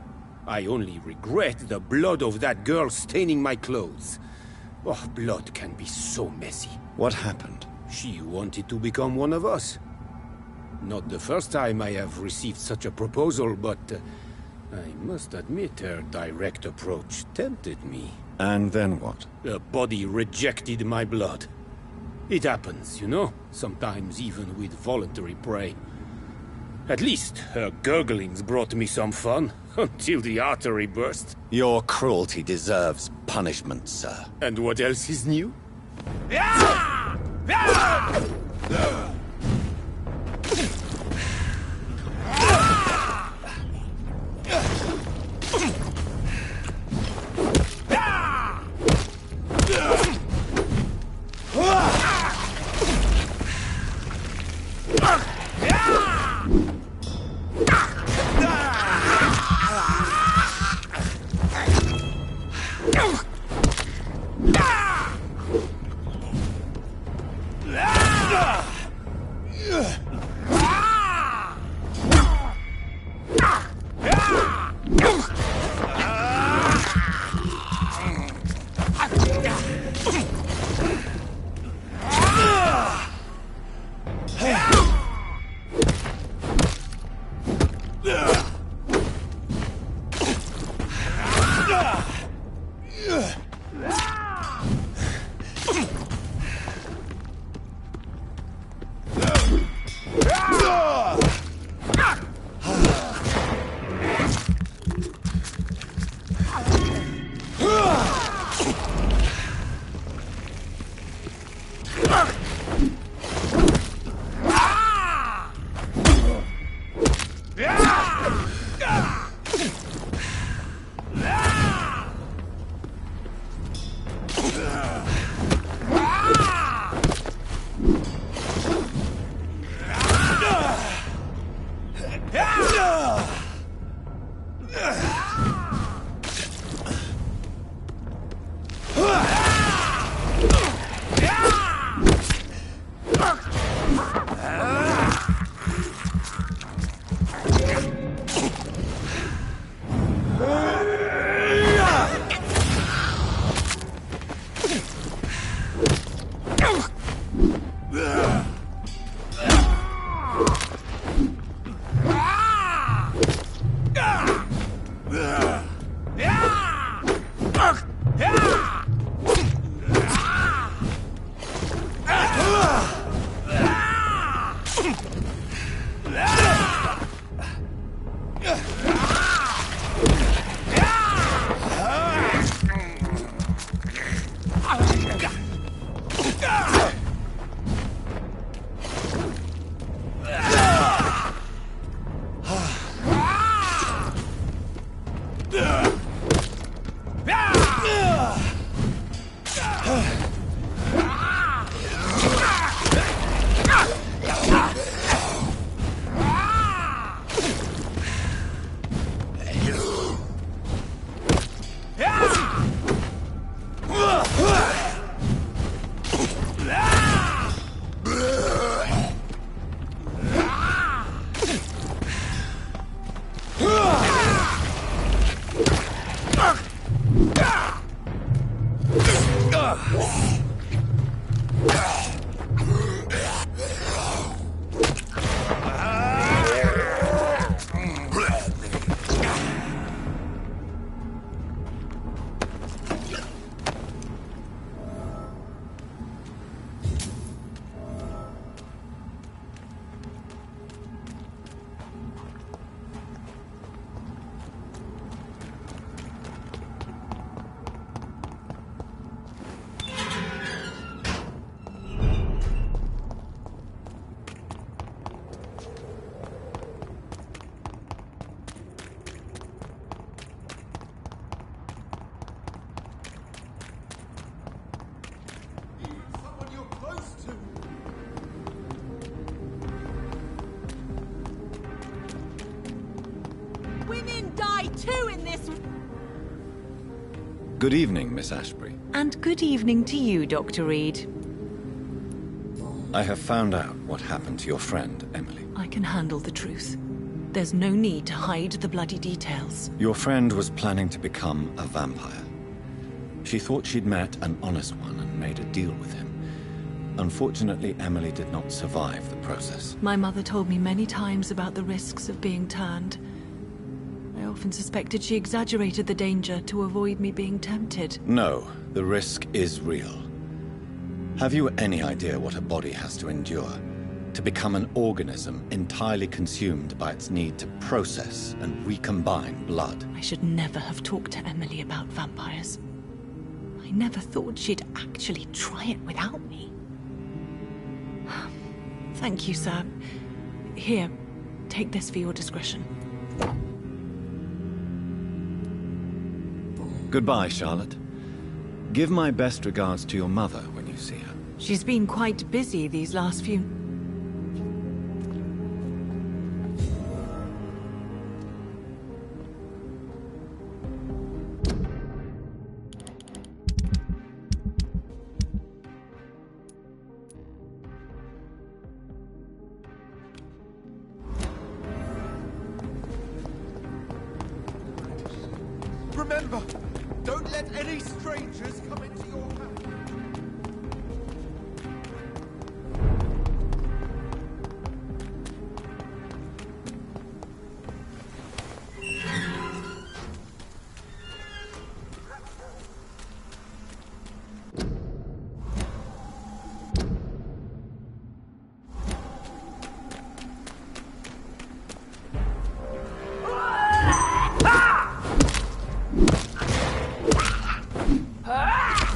I only regret the blood of that girl staining my clothes. Oh, blood can be so messy. What happened? She wanted to become one of us. Not the first time I have received such a proposal, but I must admit her direct approach tempted me. And then what? The body rejected my blood. It happens, you know, sometimes even with voluntary prey. At least her gurglings brought me some fun, until the artery burst. Your cruelty deserves punishment, sir. And what else is new? Good evening, Miss Ashbury. And good evening to you, Dr. Reed. I have found out what happened to your friend, Emily. I can handle the truth. There's no need to hide the bloody details. Your friend was planning to become a vampire. She thought she'd met an honest one and made a deal with him. Unfortunately, Emily did not survive the process. My mother told me many times about the risks of being turned. I often suspected she exaggerated the danger to avoid me being tempted. No, the risk is real. Have you any idea what a body has to endure to become an organism entirely consumed by its need to process and recombine blood? I should never have talked to Emily about vampires. I never thought she'd actually try it without me. Thank you, sir. Here, take this for your discretion. Goodbye, Charlotte. Give my best regards to your mother when you see her. She's been quite busy these last few... Remember, don't let any strangers come into your house. Ah!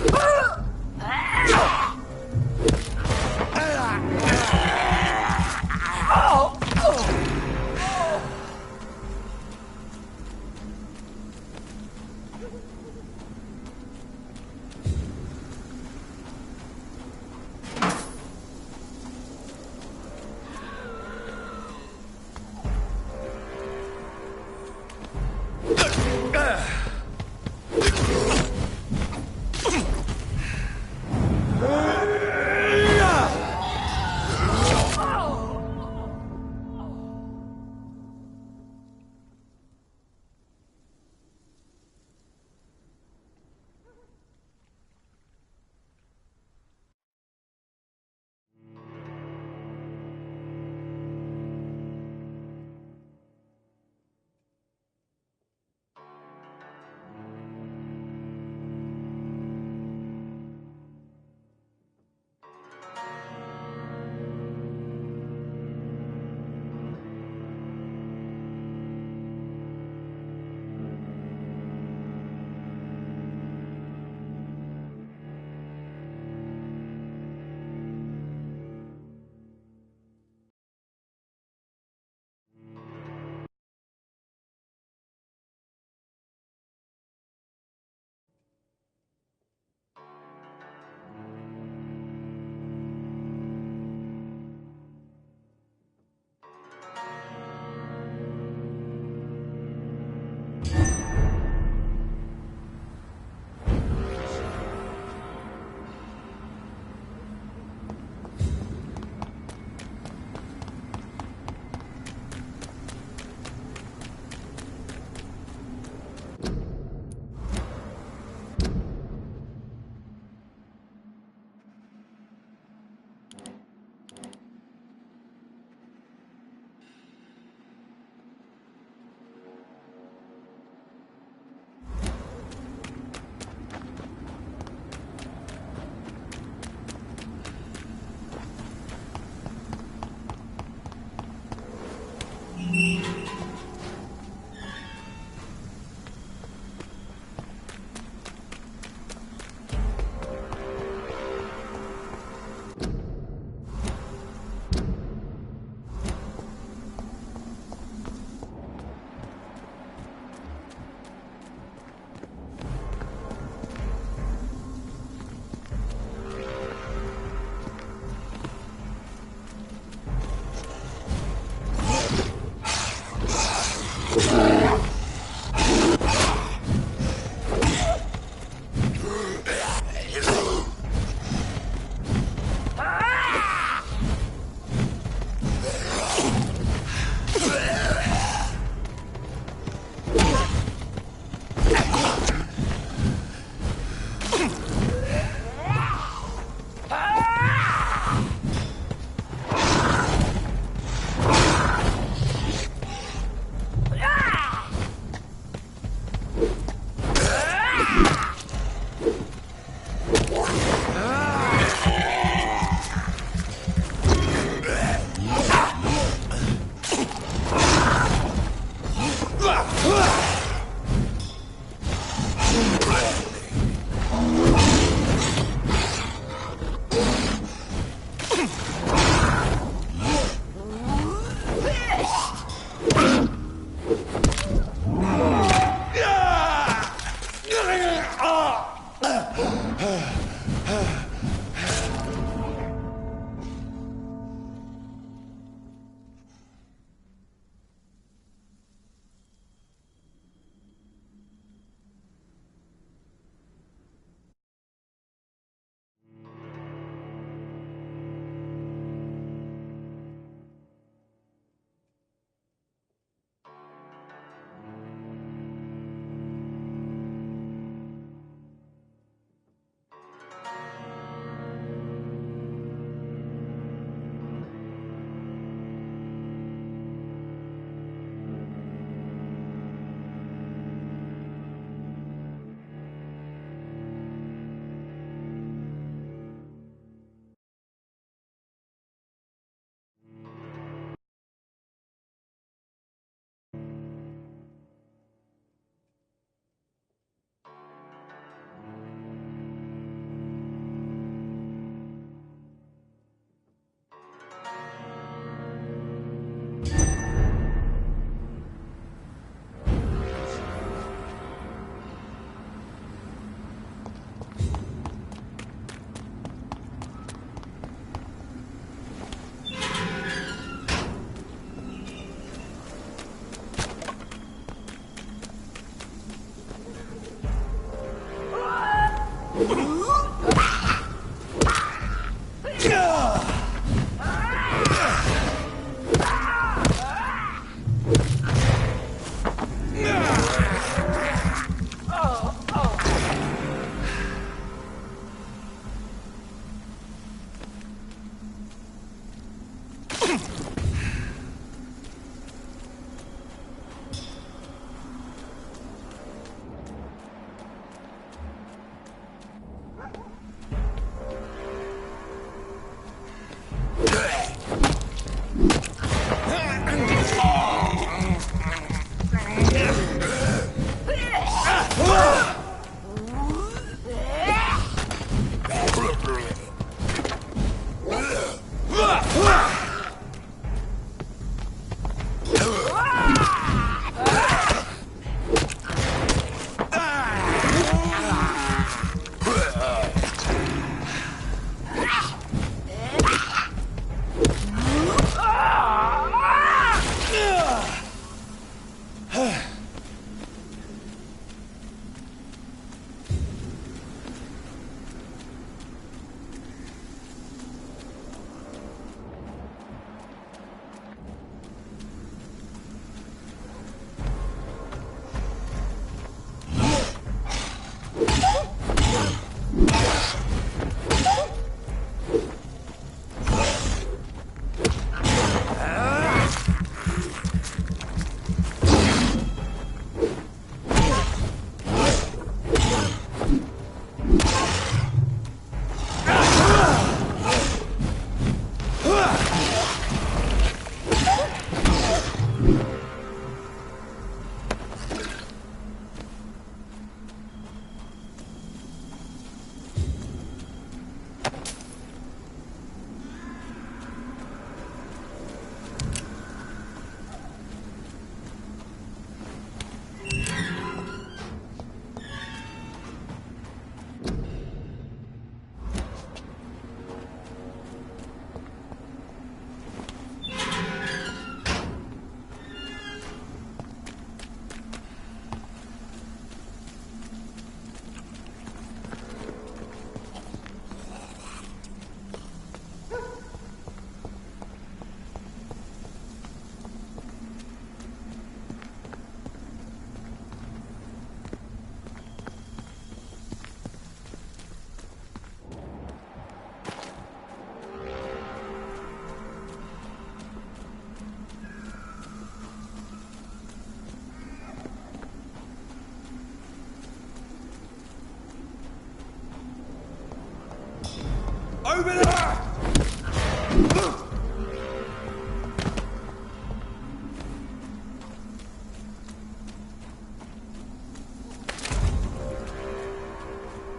Open it!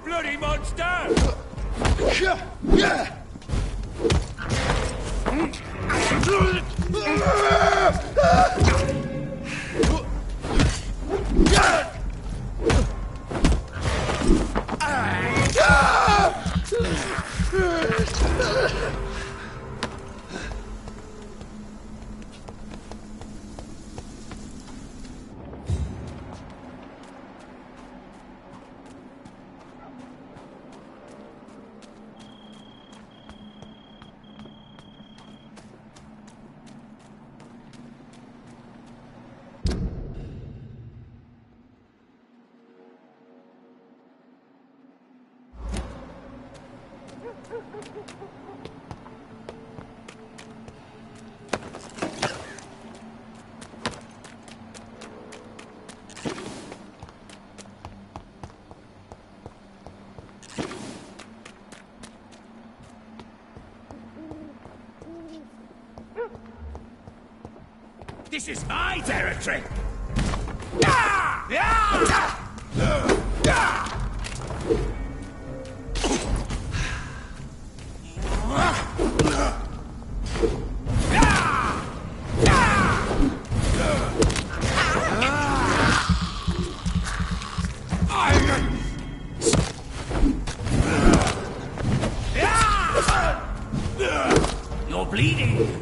Bloody monster! This is my territory! You're bleeding!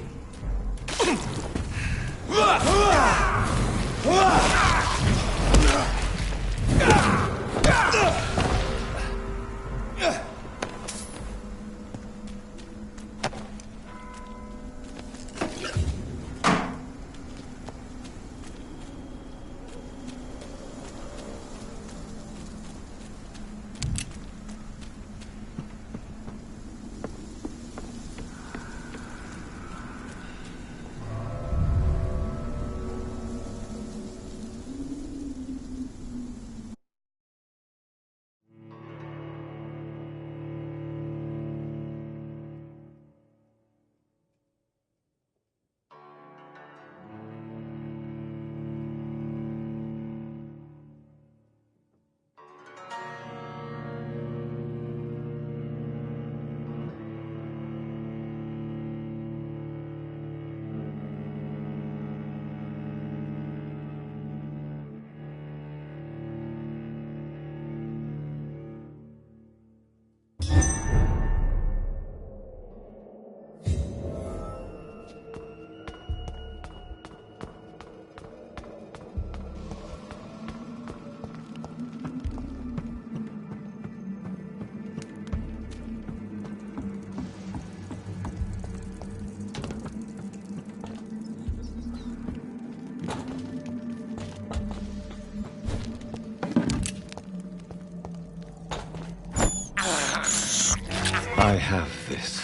I have this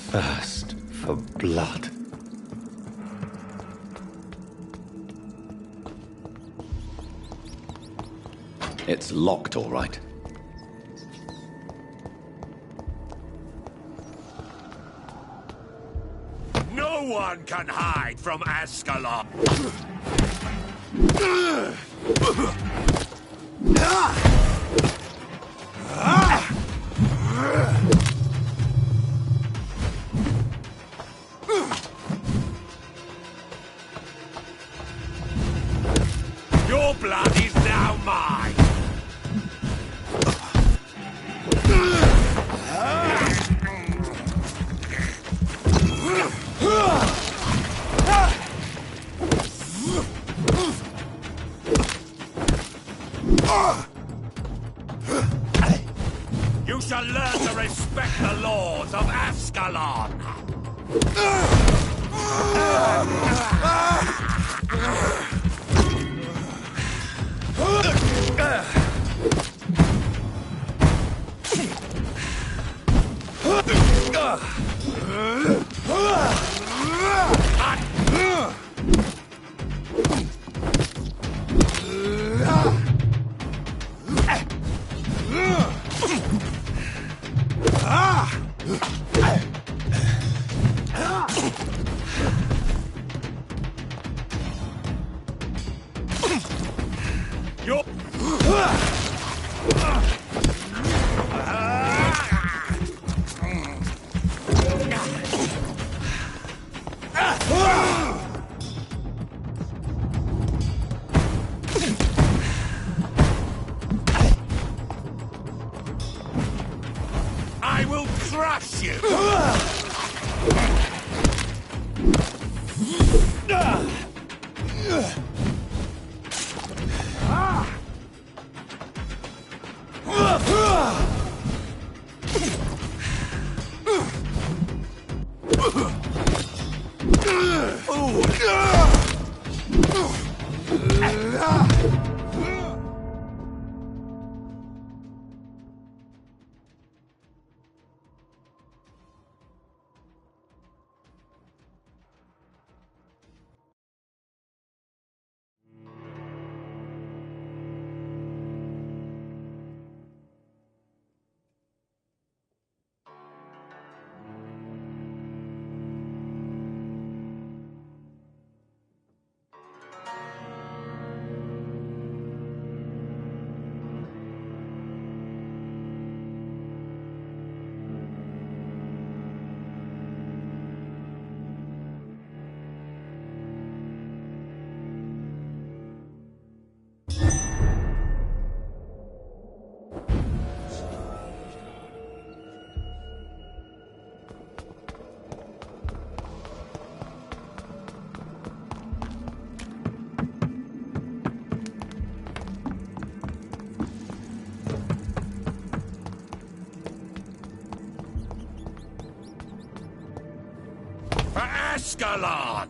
thirst for blood. It's locked, all right. No one can hide from Ascalon! Your blood is now mine! You shall learn to respect the laws of Ascalon! I will crush you! For Ascalon!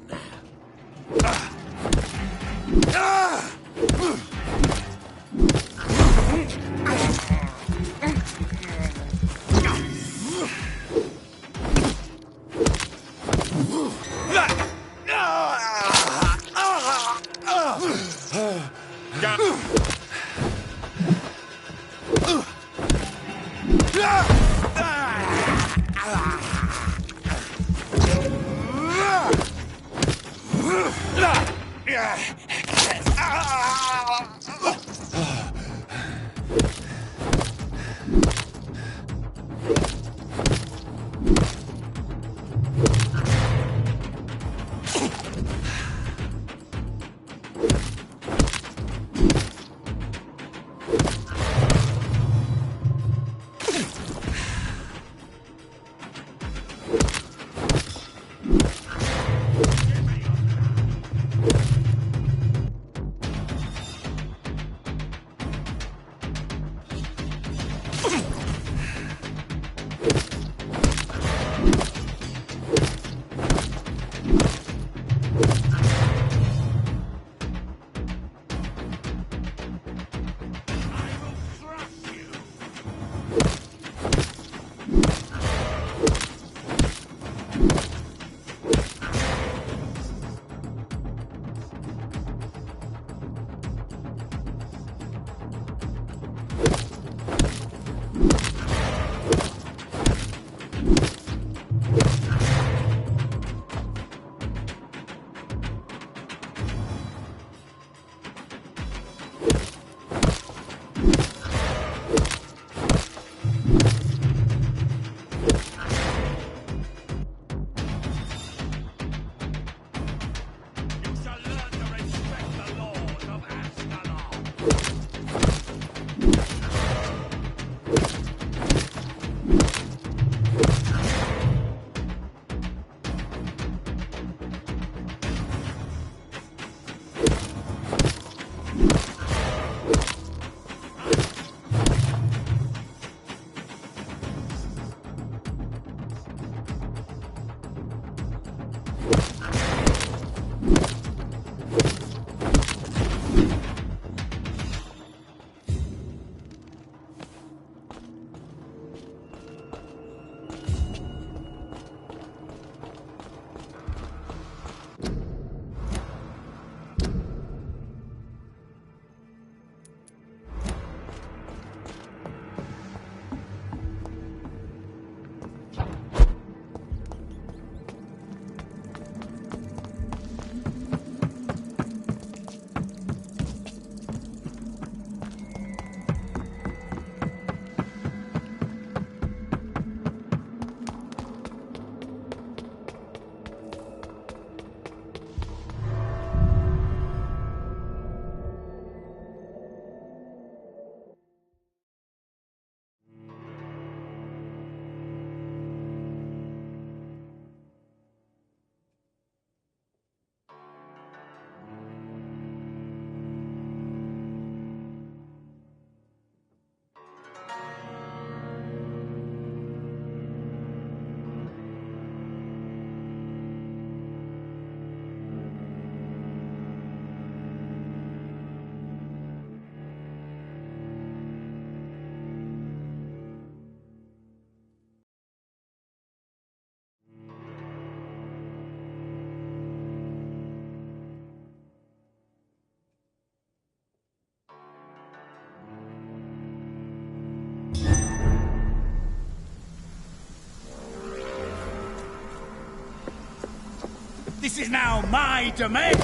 This is now my domain!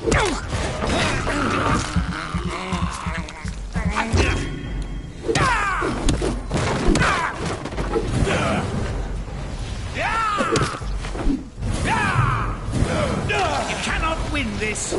You cannot win this!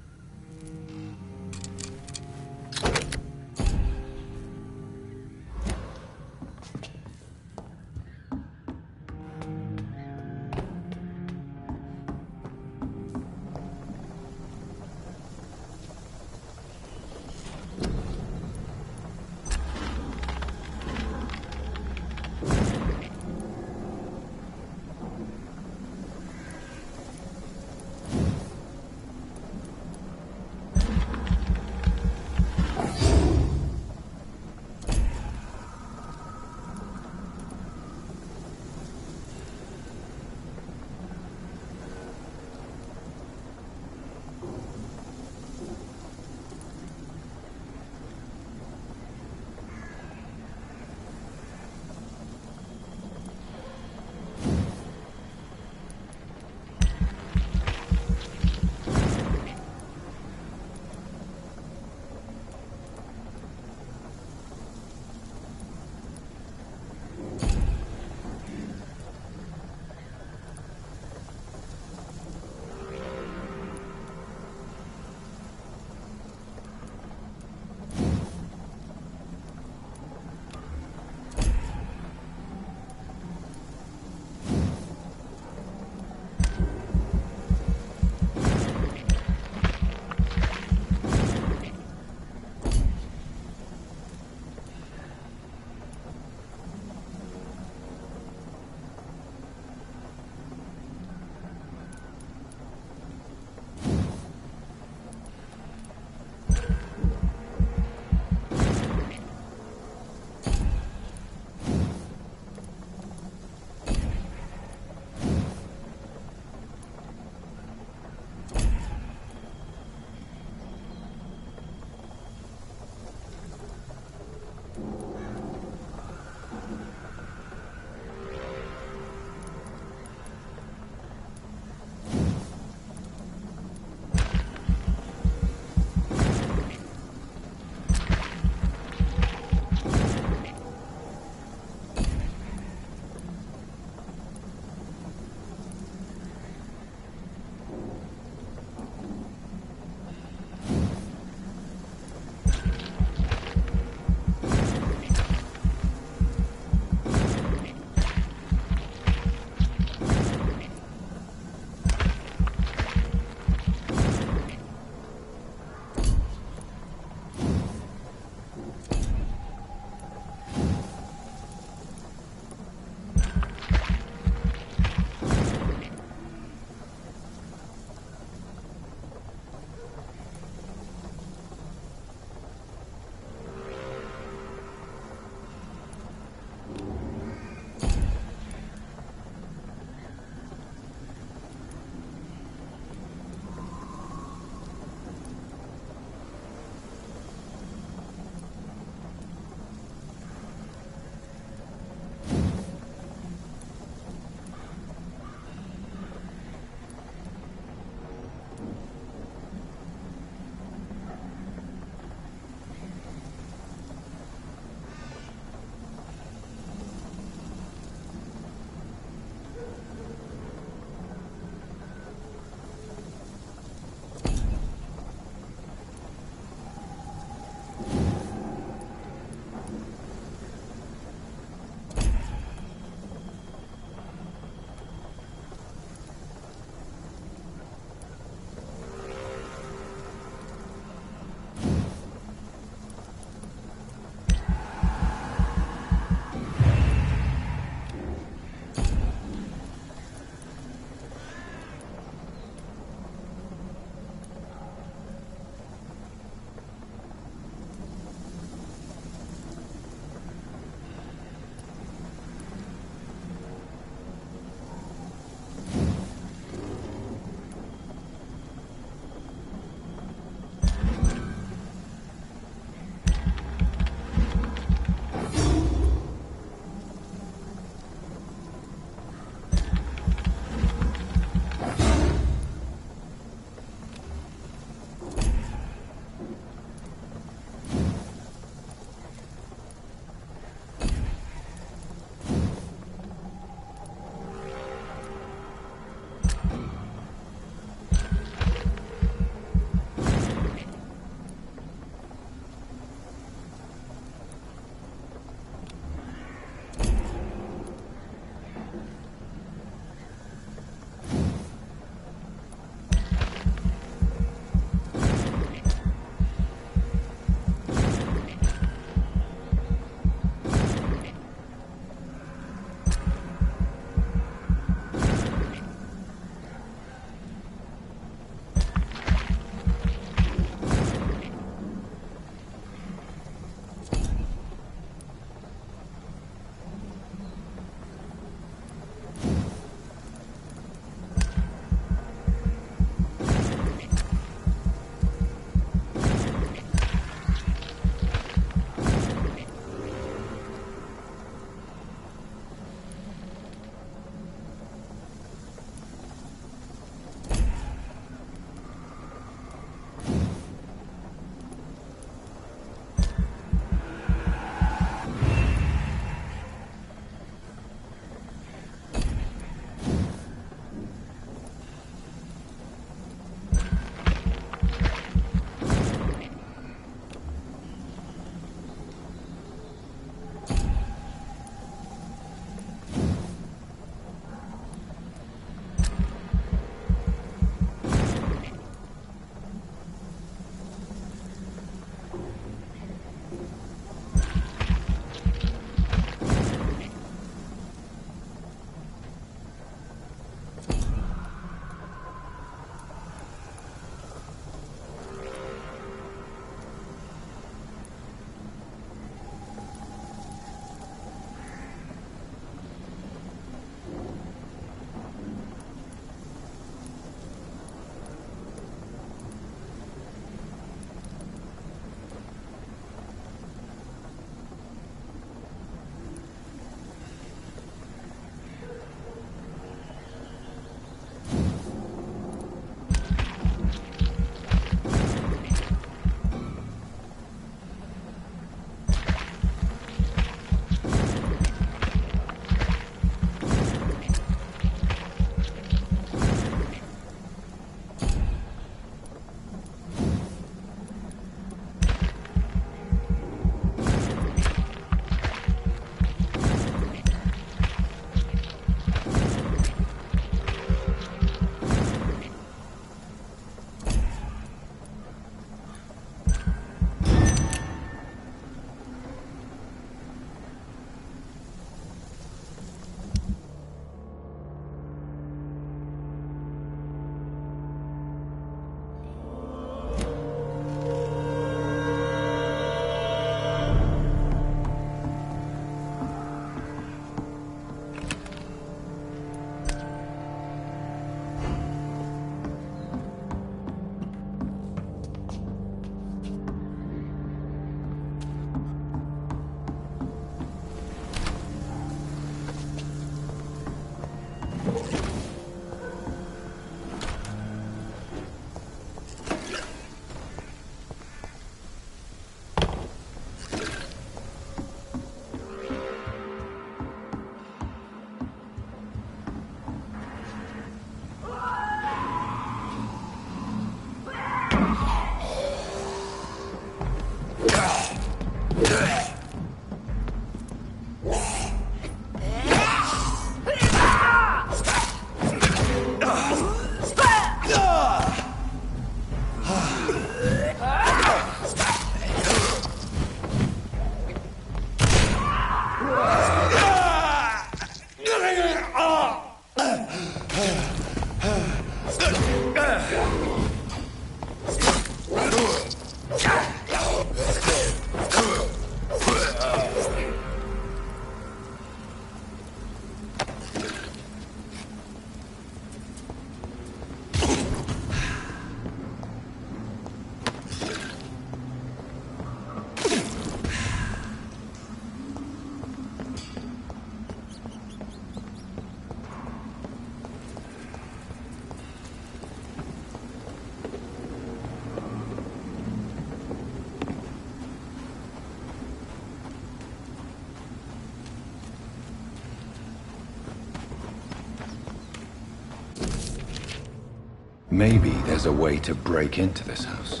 Maybe there's a way to break into this house.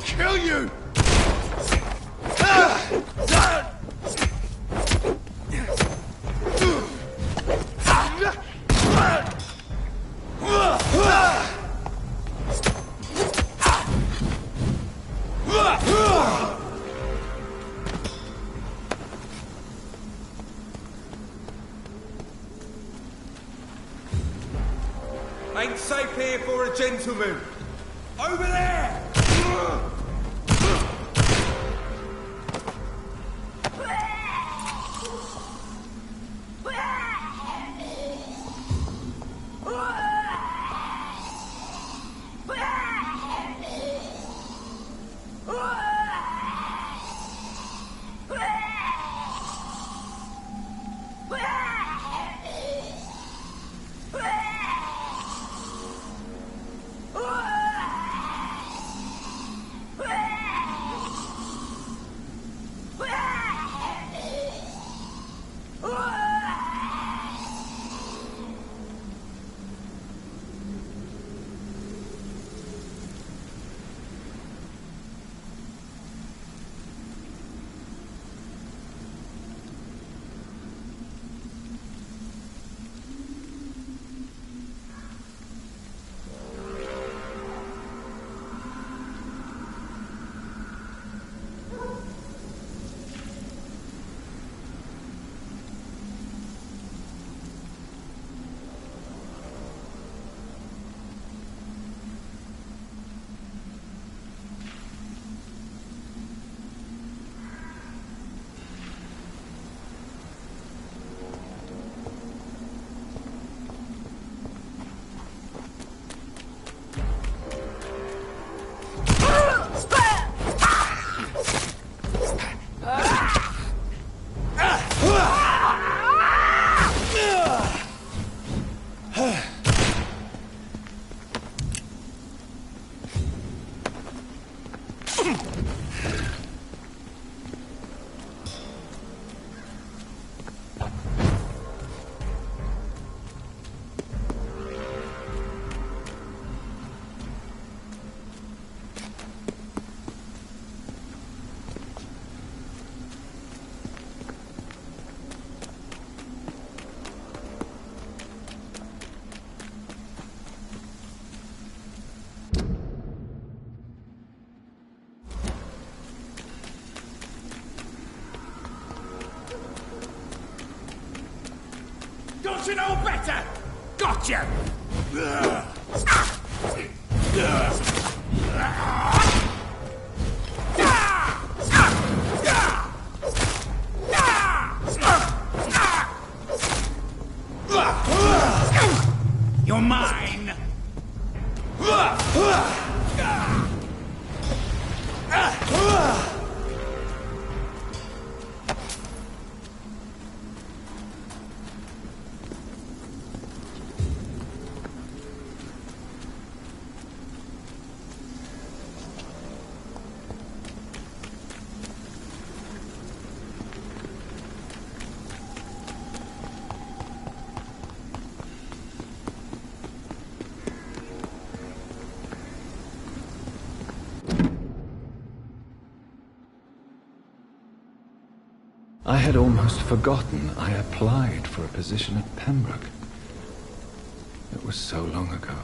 Kill you! Ain't safe here for a gentleman. Over there! Don't you know better? Gotcha! mine! I had almost forgotten I applied for a position at Pembroke. It was so long ago.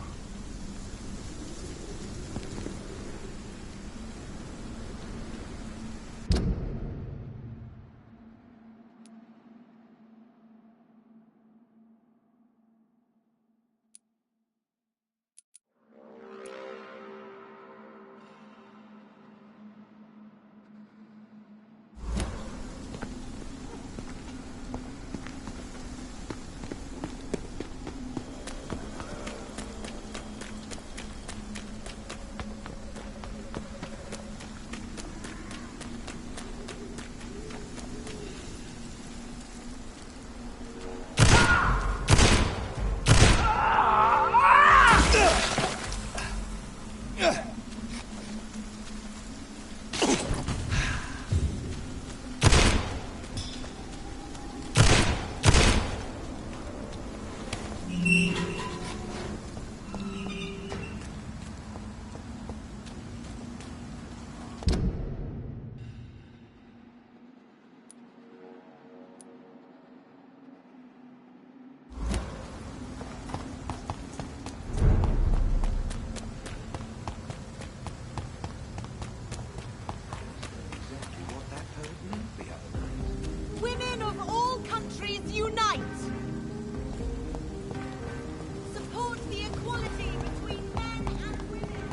Women of all countries unite! Support the equality between men and women!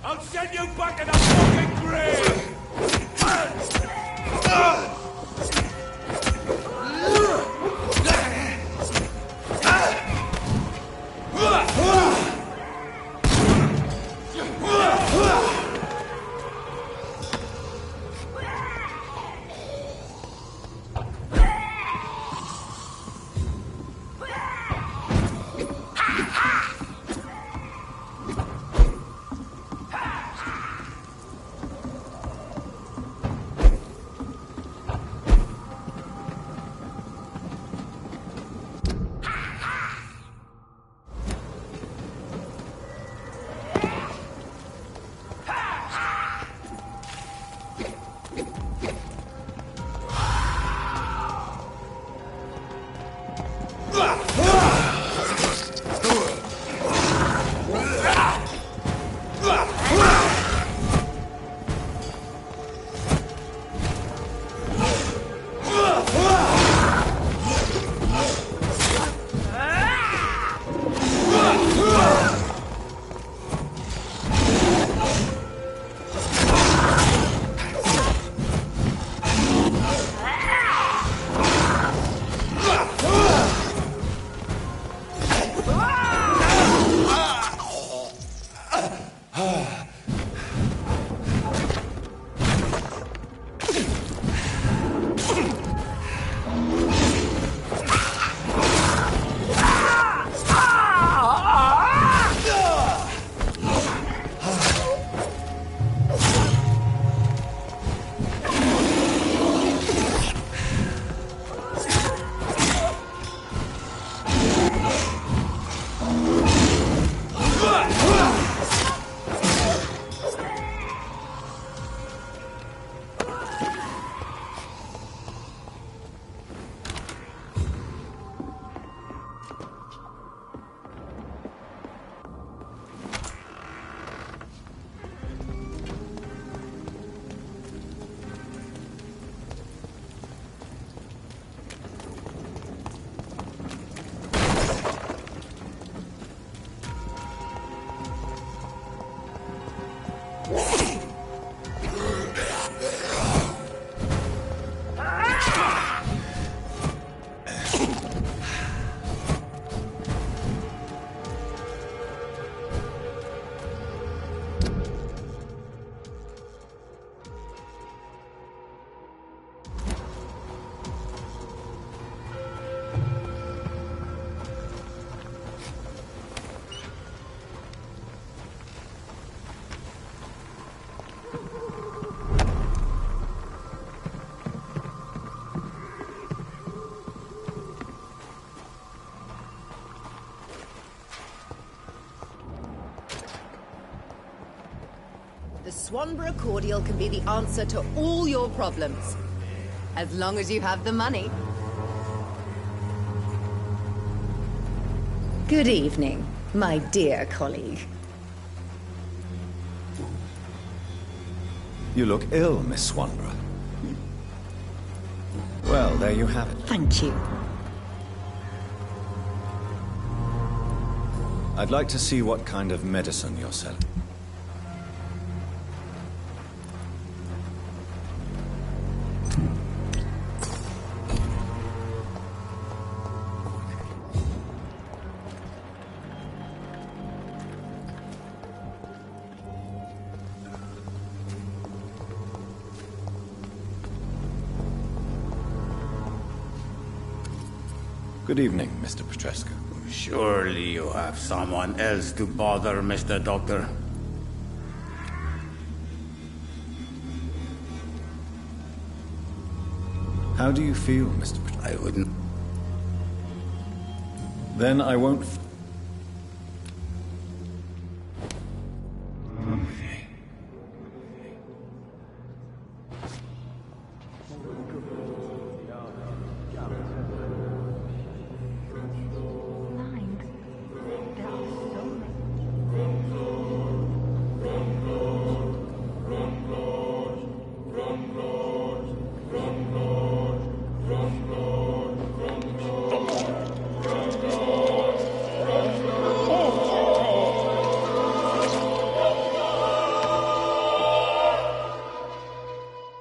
I'll send you back in the fucking grave! The Swanborough cordial can be the answer to all your problems. As long as you have the money. Good evening, my dear colleague. You look ill, Miss Swanborough. Well, there you have it. Thank you. I'd like to see what kind of medicine you're selling. Good evening, Mr. Petrescu. Surely you have someone else to bother, Mr. Doctor. How do you feel, Mr. Petrescu? I wouldn't... Then I won't...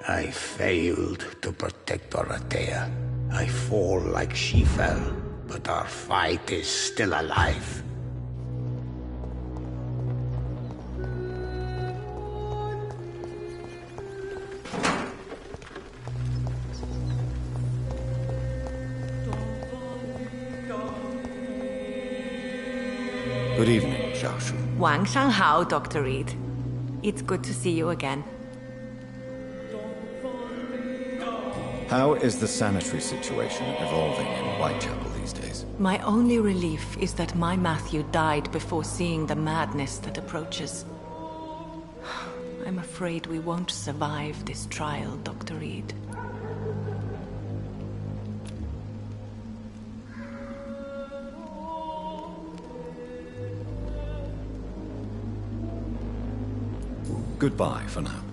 I failed to protect Dorothea. I fall like she fell, but our fight is still alive. Good evening, Xiaoshu. Wang Shanghao, Dr. Reed. It's good to see you again. How is the sanitary situation evolving in Whitechapel these days? My only relief is that my Matthew died before seeing the madness that approaches. I'm afraid we won't survive this trial, Dr. Reed. Goodbye for now.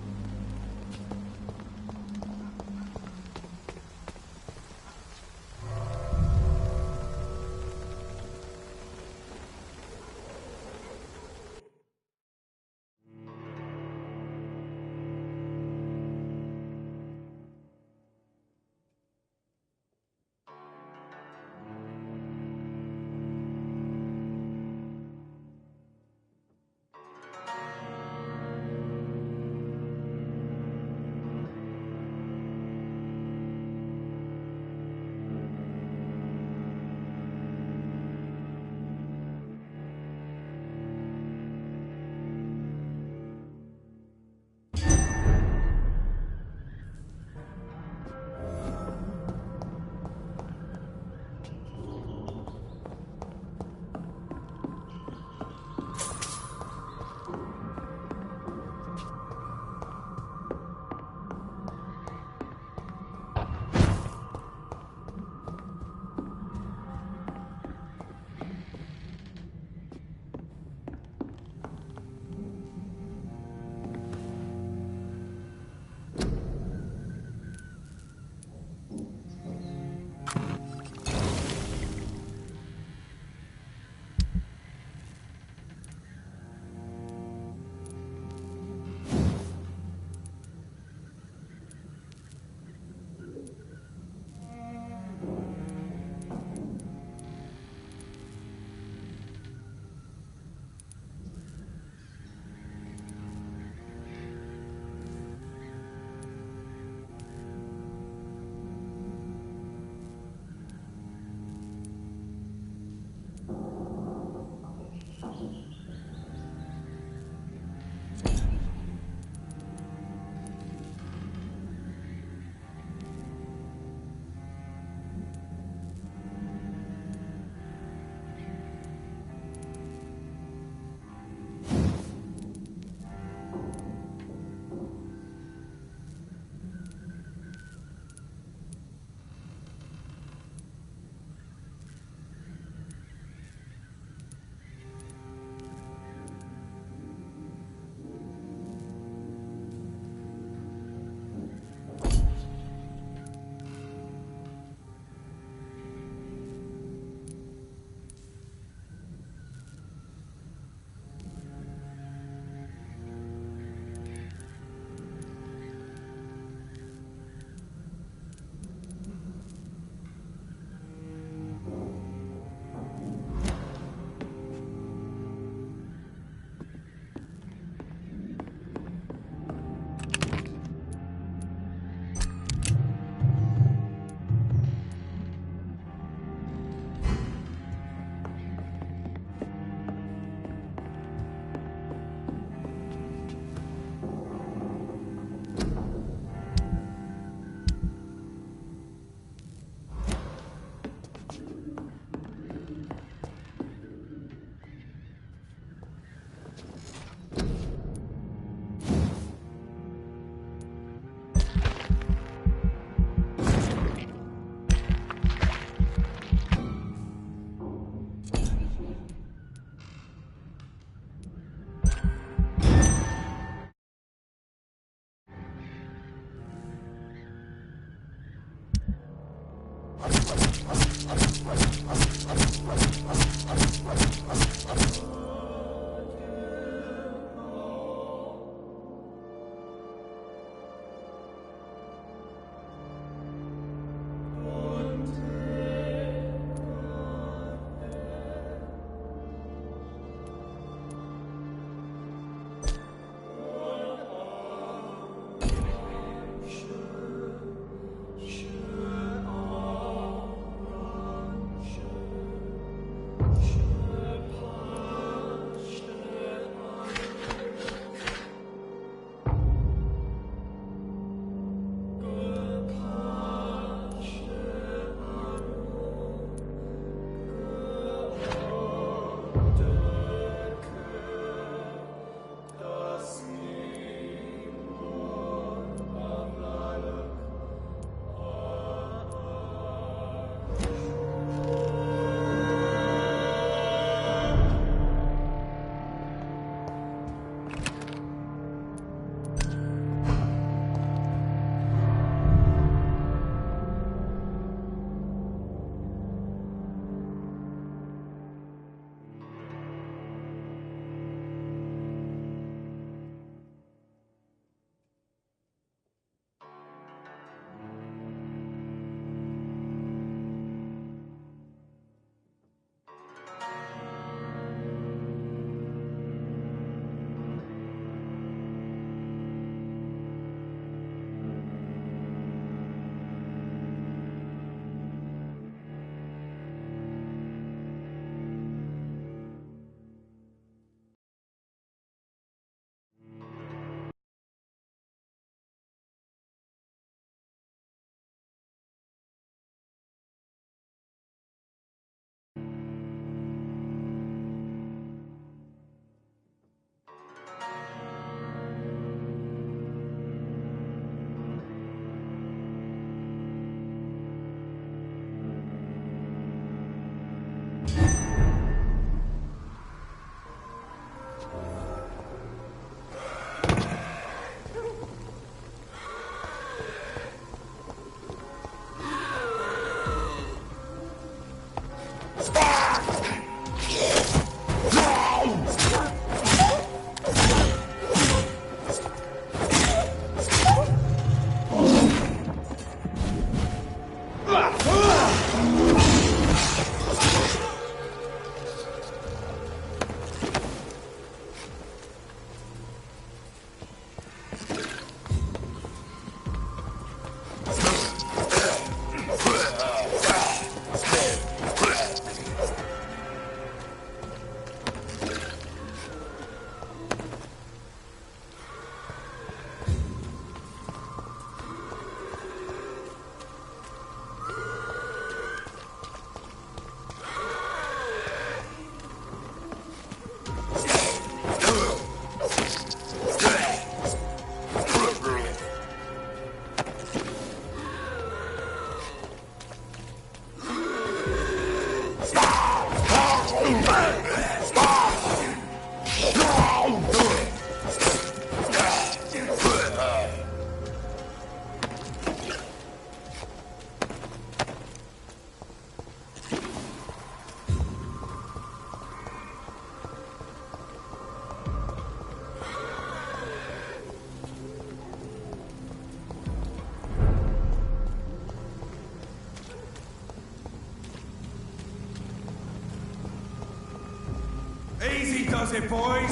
Easy does it, boys.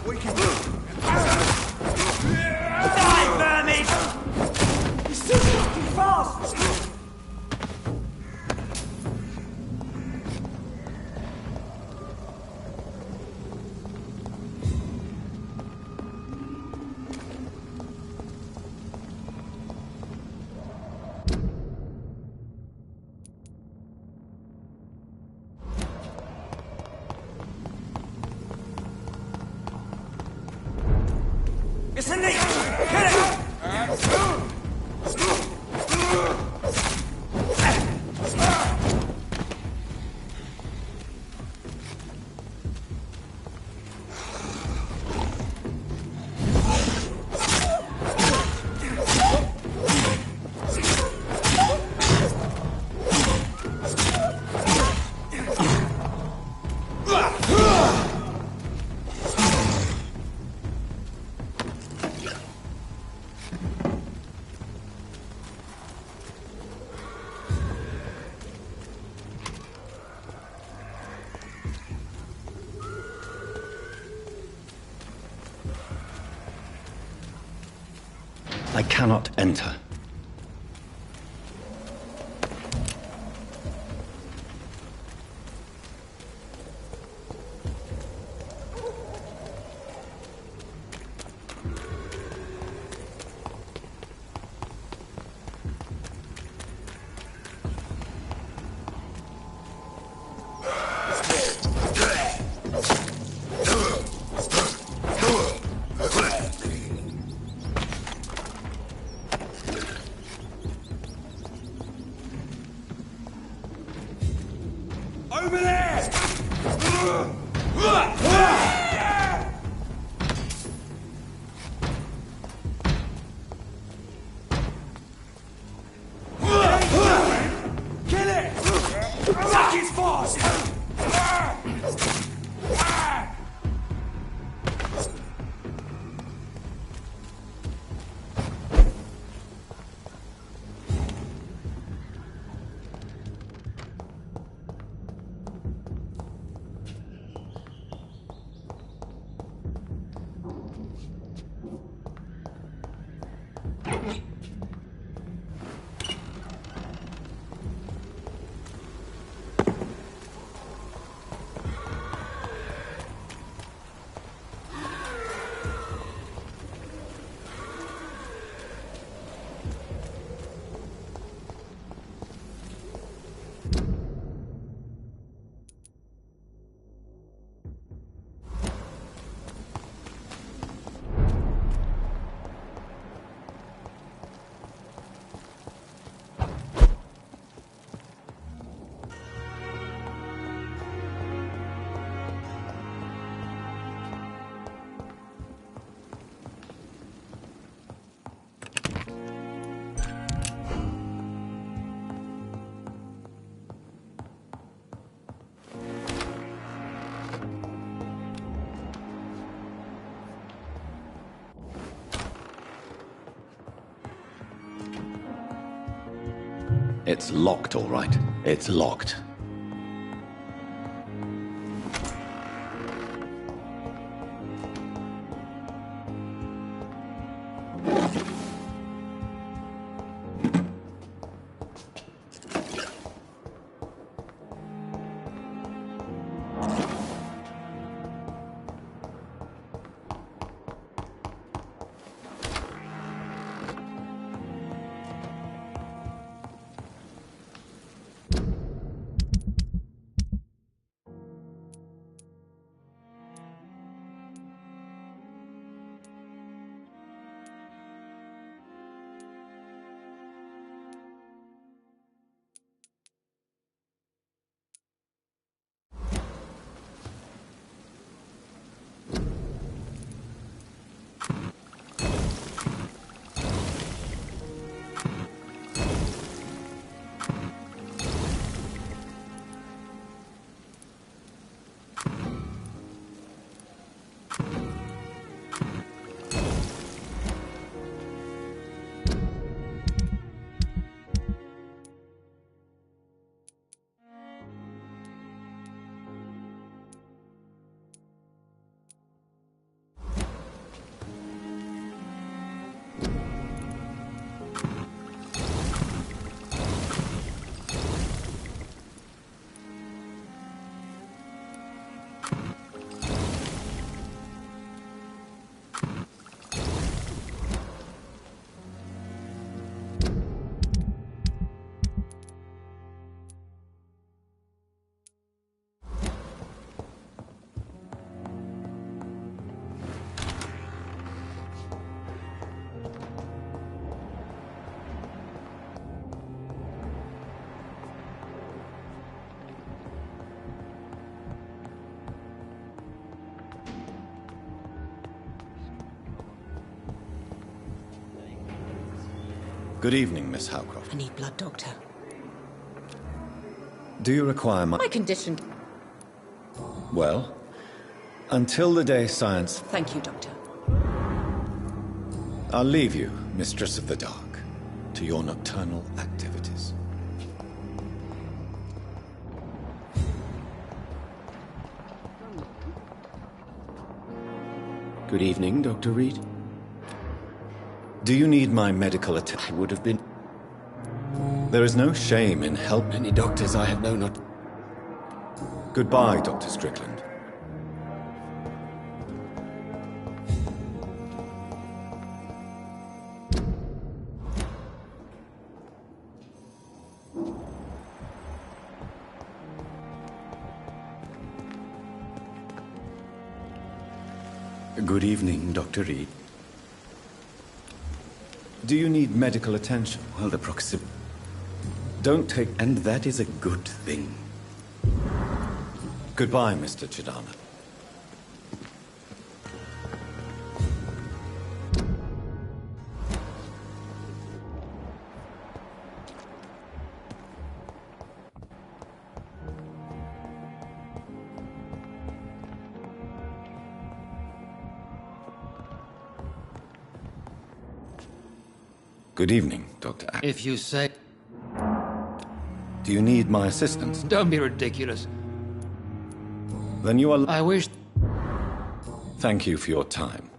We can... Die, vermin! He's too fucking fast! It's a knee! Kill it! I cannot enter. Over there! Kill it! Suck his fast! It's locked, all right. It's locked. Good evening, Miss Howcroft. I need blood, Doctor. Do you require My condition. Well, until the day science... Thank you, Doctor. I'll leave you, Mistress of the Dark, to your nocturnal activities. Good evening, Dr. Reed. Do you need my medical attention? I would have been... There is no shame in help. Many doctors I have known not... Goodbye, Dr. Strickland. Good evening, Dr. Reed. Do you need medical attention? Well, the proximity... Don't take... And that is a good thing. Goodbye, Mr. Chidana. Good evening, Dr. If you say... Do you need my assistance? Don't be ridiculous. Then you are... I wish... Thank you for your time.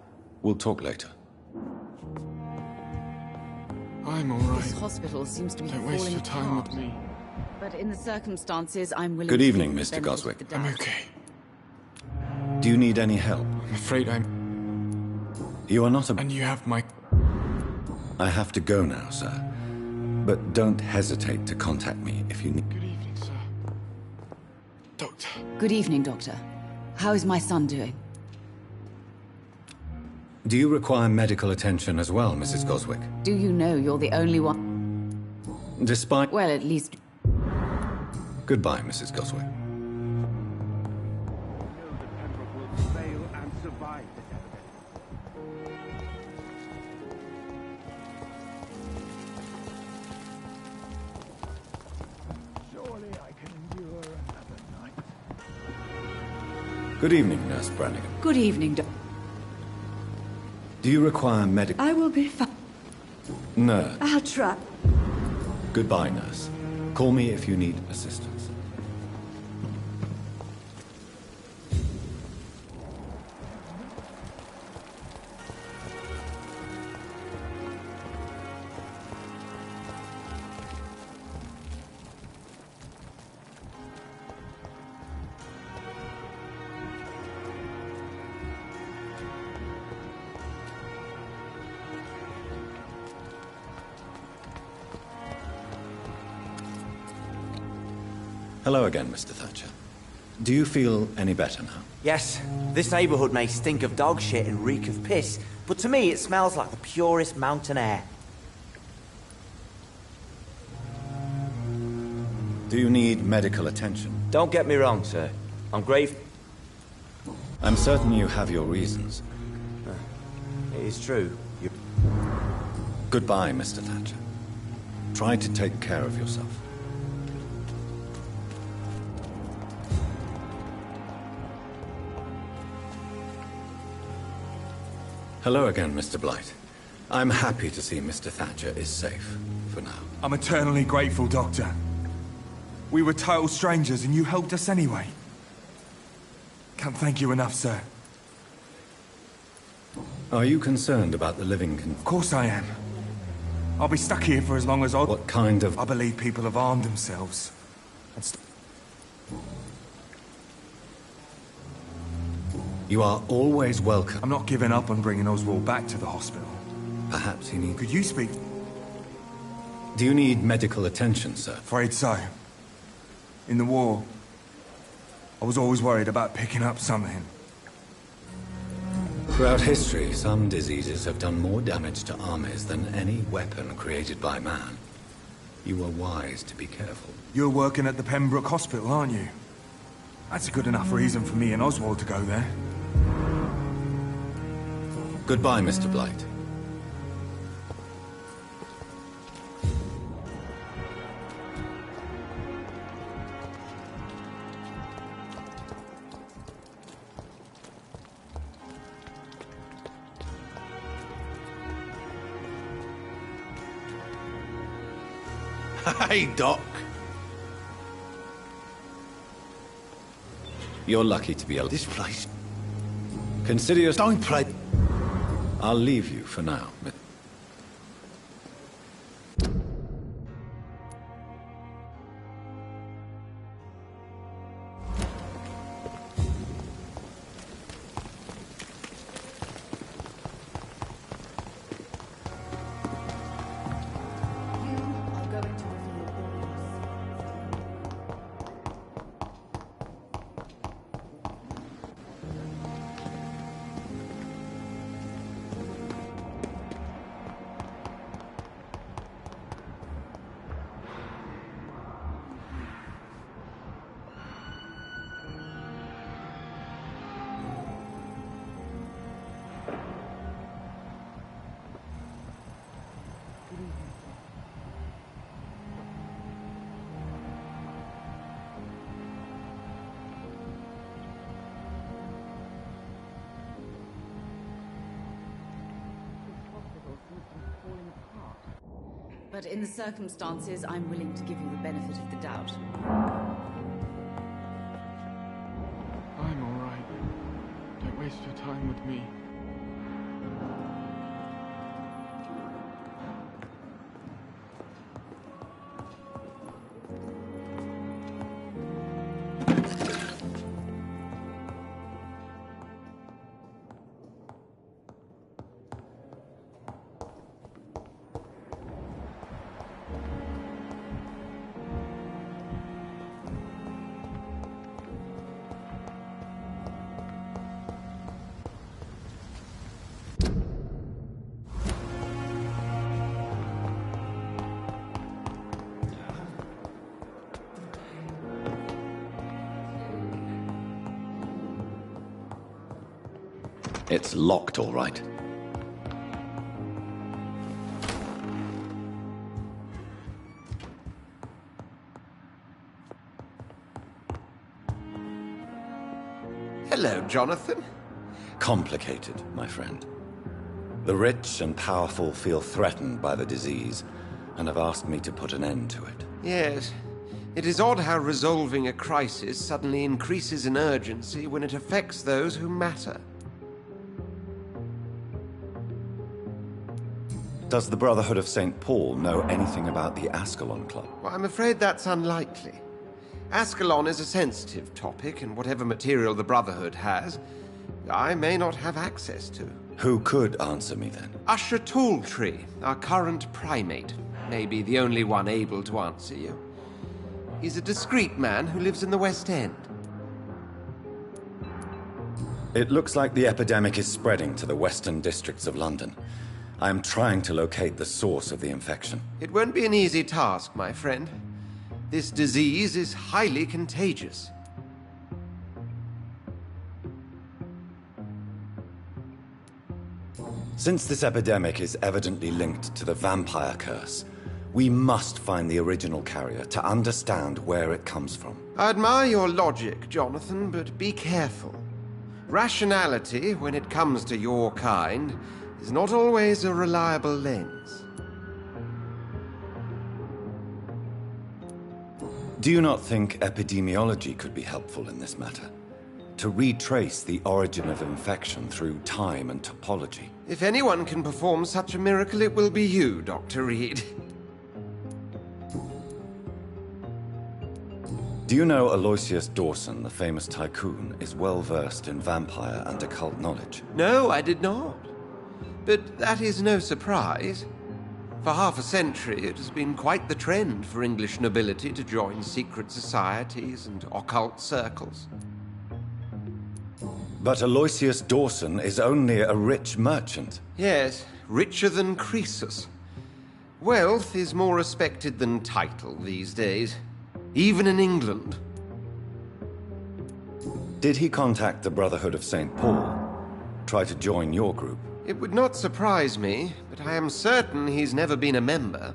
We'll talk later. I'm all right. This hospital seems to be Don't waste falling your time apart. with me. But in the circumstances, I'm willing Good to evening, take the Mr. benefit Goswick. of the I'm doubt. okay. Do you need any help? I'm afraid I'm... You are not a... And you have my... I have to go now, sir. But don't hesitate to contact me if you need... Good evening, sir. Doctor. Good evening, Doctor. How is my son doing? Do you require medical attention as well, Mrs. Goswick? Do you know you're the only one? Despite... Well, at least... Goodbye, Mrs. Goswick. Good evening, Nurse Brannigan. Good evening, Doctor. Do you require medical... I will be fine. Nurse. I'll try. Goodbye, nurse. Call me if you need assistance. Hello again, Mr. Thatcher. Do you feel any better now? Yes, this neighborhood may stink of dog shit and reek of piss, but to me it smells like the purest mountain air. Do you need medical attention? Don't get me wrong, sir. I'm grateful. I'm certain you have your reasons. It is true. Goodbye, Mr. Thatcher. Try to take care of yourself. Hello again, Mr. Blight. I'm happy to see Mr. Thatcher is safe, for now. I'm eternally grateful, Doctor. We were total strangers and you helped us anyway. Can't thank you enough, sir. Are you concerned about the living con- Of course I am. I'll be stuck here for as long as I... What kind of... I believe people have armed themselves. You are always welcome. I'm not giving up on bringing Oswald back to the hospital. Perhaps he needs... Could you speak? Do you need medical attention, sir? Afraid so. In the war, I was always worried about picking up something. Throughout history, some diseases have done more damage to armies than any weapon created by man. You were wise to be careful. You're working at the Pembroke Hospital, aren't you? That's a good enough reason for me and Oswald to go there. Goodbye, Mr. Blight. Hey, Doc. You're lucky to be alive. This place... Consider your... Don't play... I'll leave you for now. But in the circumstances, I'm willing to give you the benefit of the doubt. I'm all right. Don't waste your time with me. It's locked, all right. Hello, Jonathan. Complicated, my friend. The rich and powerful feel threatened by the disease, and have asked me to put an end to it. Yes. It is odd how resolving a crisis suddenly increases in urgency when it affects those who matter. Does the Brotherhood of St. Paul know anything about the Ascalon Club? Well, I'm afraid that's unlikely. Ascalon is a sensitive topic, and whatever material the Brotherhood has, I may not have access to. Who could answer me then? Usher Talltree, our current primate, may be the only one able to answer you. He's a discreet man who lives in the West End. It looks like the epidemic is spreading to the western districts of London. I am trying to locate the source of the infection. It won't be an easy task, my friend. This disease is highly contagious. Since this epidemic is evidently linked to the vampire curse, we must find the original carrier to understand where it comes from. I admire your logic, Jonathan, but be careful. Rationality, when it comes to your kind, is not always a reliable lens. Do you not think epidemiology could be helpful in this matter? To retrace the origin of infection through time and topology? If anyone can perform such a miracle, it will be you, Dr. Reed. Do you know Aloysius Dawson, the famous tycoon, is well versed in vampire and occult knowledge? No, I did not. But that is no surprise. For half a century, it has been quite the trend for English nobility to join secret societies and occult circles. But Aloysius Dawson is only a rich merchant. Yes, richer than Croesus. Wealth is more respected than title these days, even in England. Did he contact the Brotherhood of St. Paul? Try to join your group? It would not surprise me, but I am certain he's never been a member.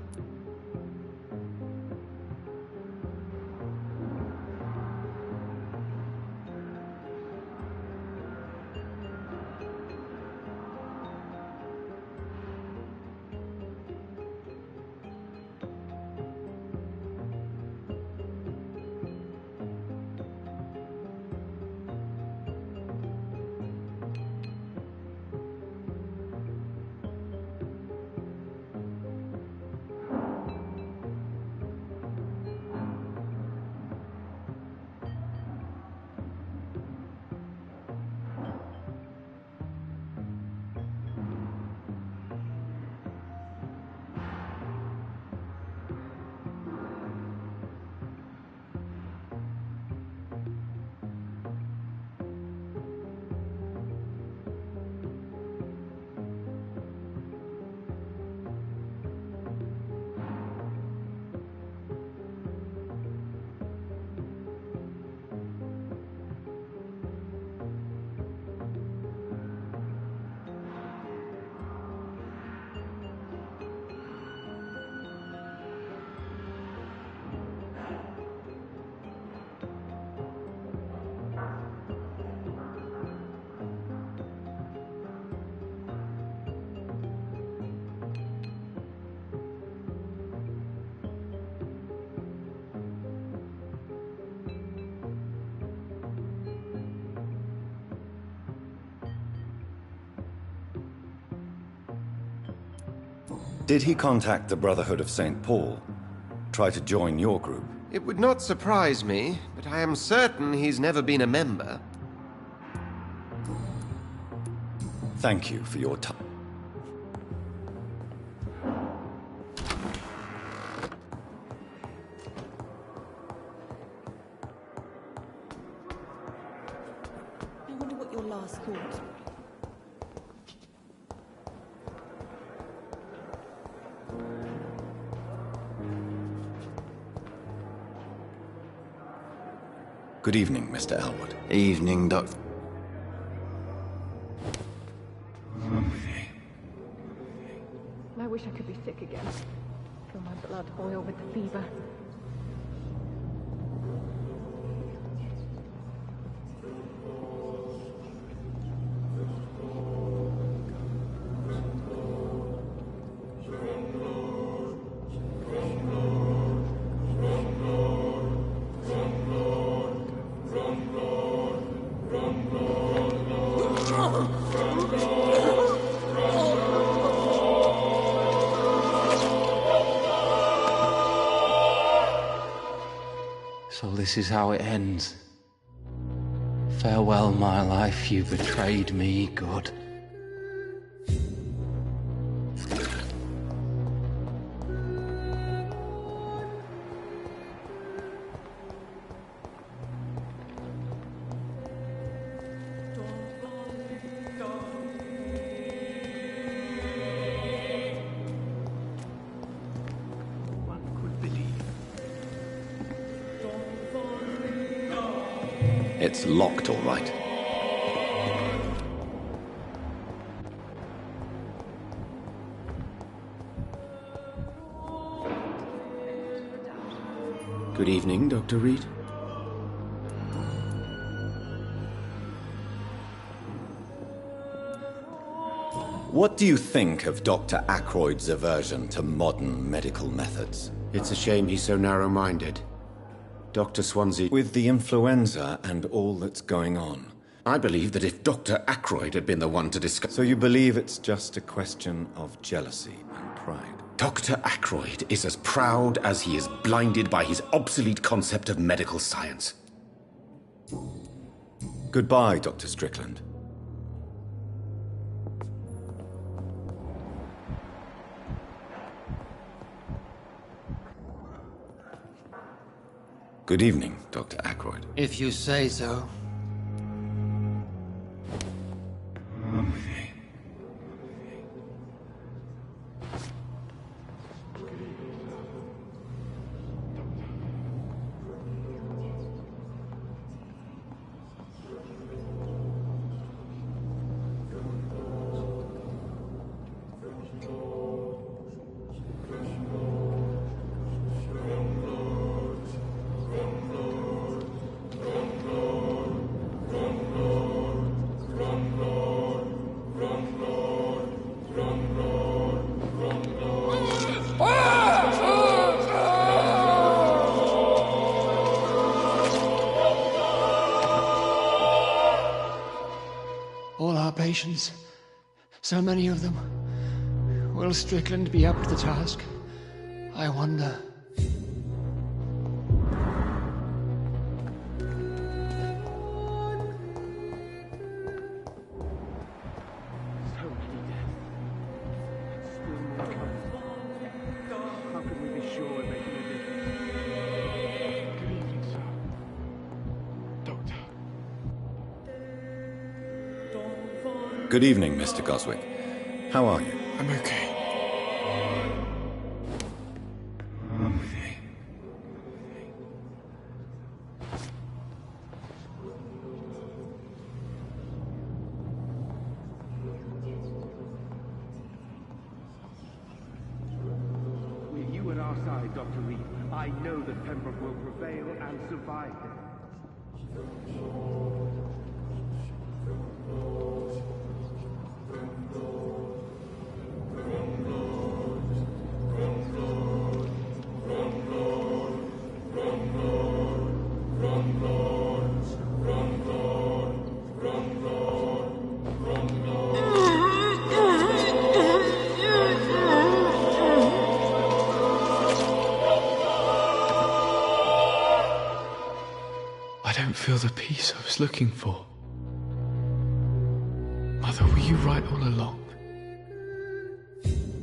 Did he contact the Brotherhood of St. Paul? Try to join your group? It would not surprise me, but I am certain he's never been a member. Thank you for your time. I wonder what your last thoughts. Good evening, Mr. Elwood. Evening, Doctor. I wish I could be sick again. Feel my blood boil with the fever. So this is how it ends. Farewell, my life, you betrayed me, good. It's locked, all right. Good evening, Dr. Reed. What do you think of Dr. Ackroyd's aversion to modern medical methods? It's a shame he's so narrow-minded. Dr. Swansea... With the influenza and all that's going on. I believe that if Dr. Ackroyd had been the one to discuss... So you believe it's just a question of jealousy and pride? Dr. Ackroyd is as proud as he is blinded by his obsolete concept of medical science. Goodbye, Dr. Strickland. Good evening, Dr. Ackroyd. If you say so. All our patients, so many of them. Will Strickland be up to the task? I wonder. Good evening, Mr. Goswick. How are you? I'm okay. With you at our side, Dr. Reed, I know that Pembroke will prevail and survive this. feel the peace I was looking for. Mother, were you right all along?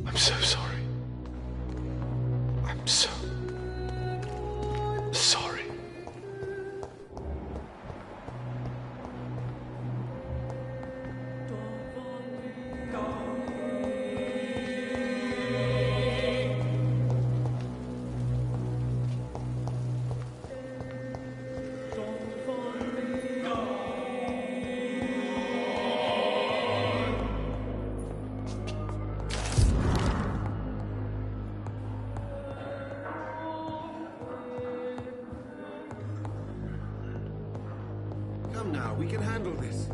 I'm so sorry. I'm so sorry. Come now, we can handle this.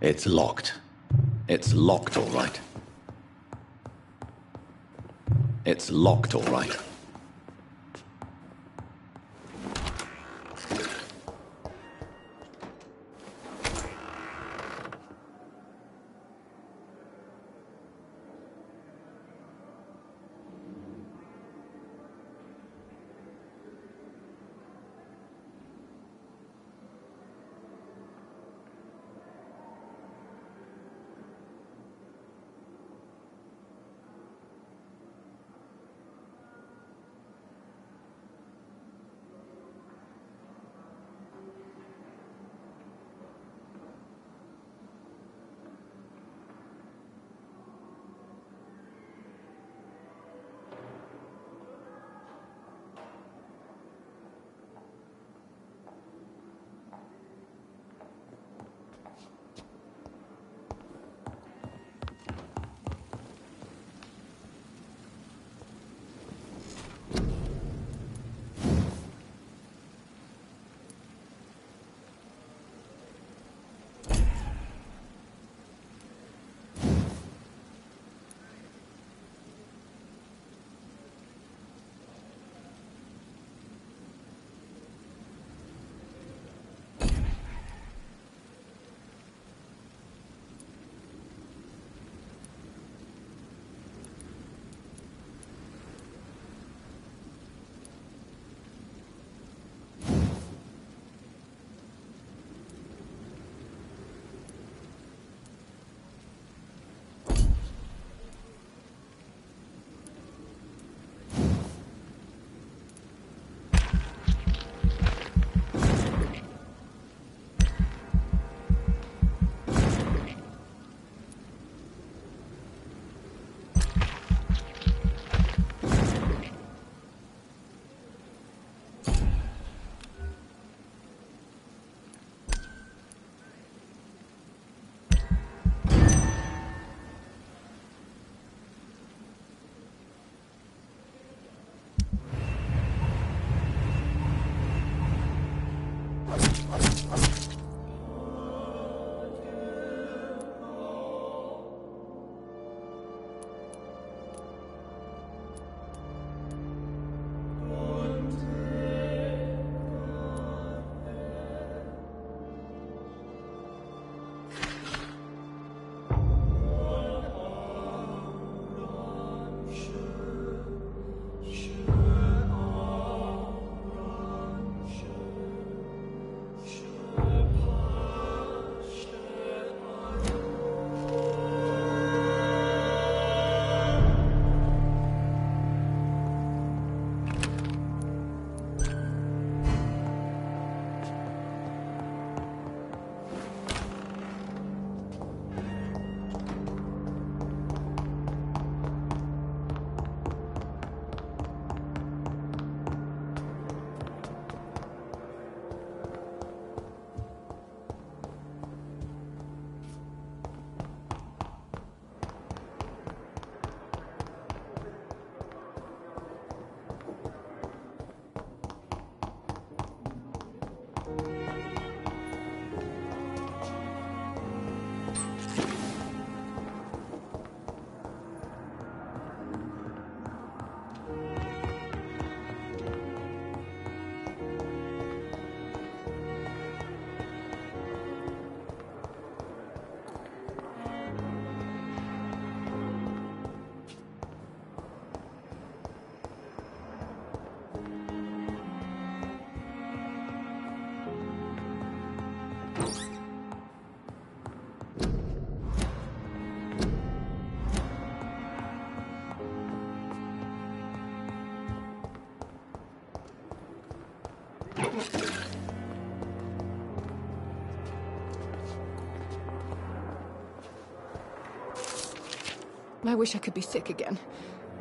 It's locked. It's locked, all right. It's locked, all right. I wish I could be sick again.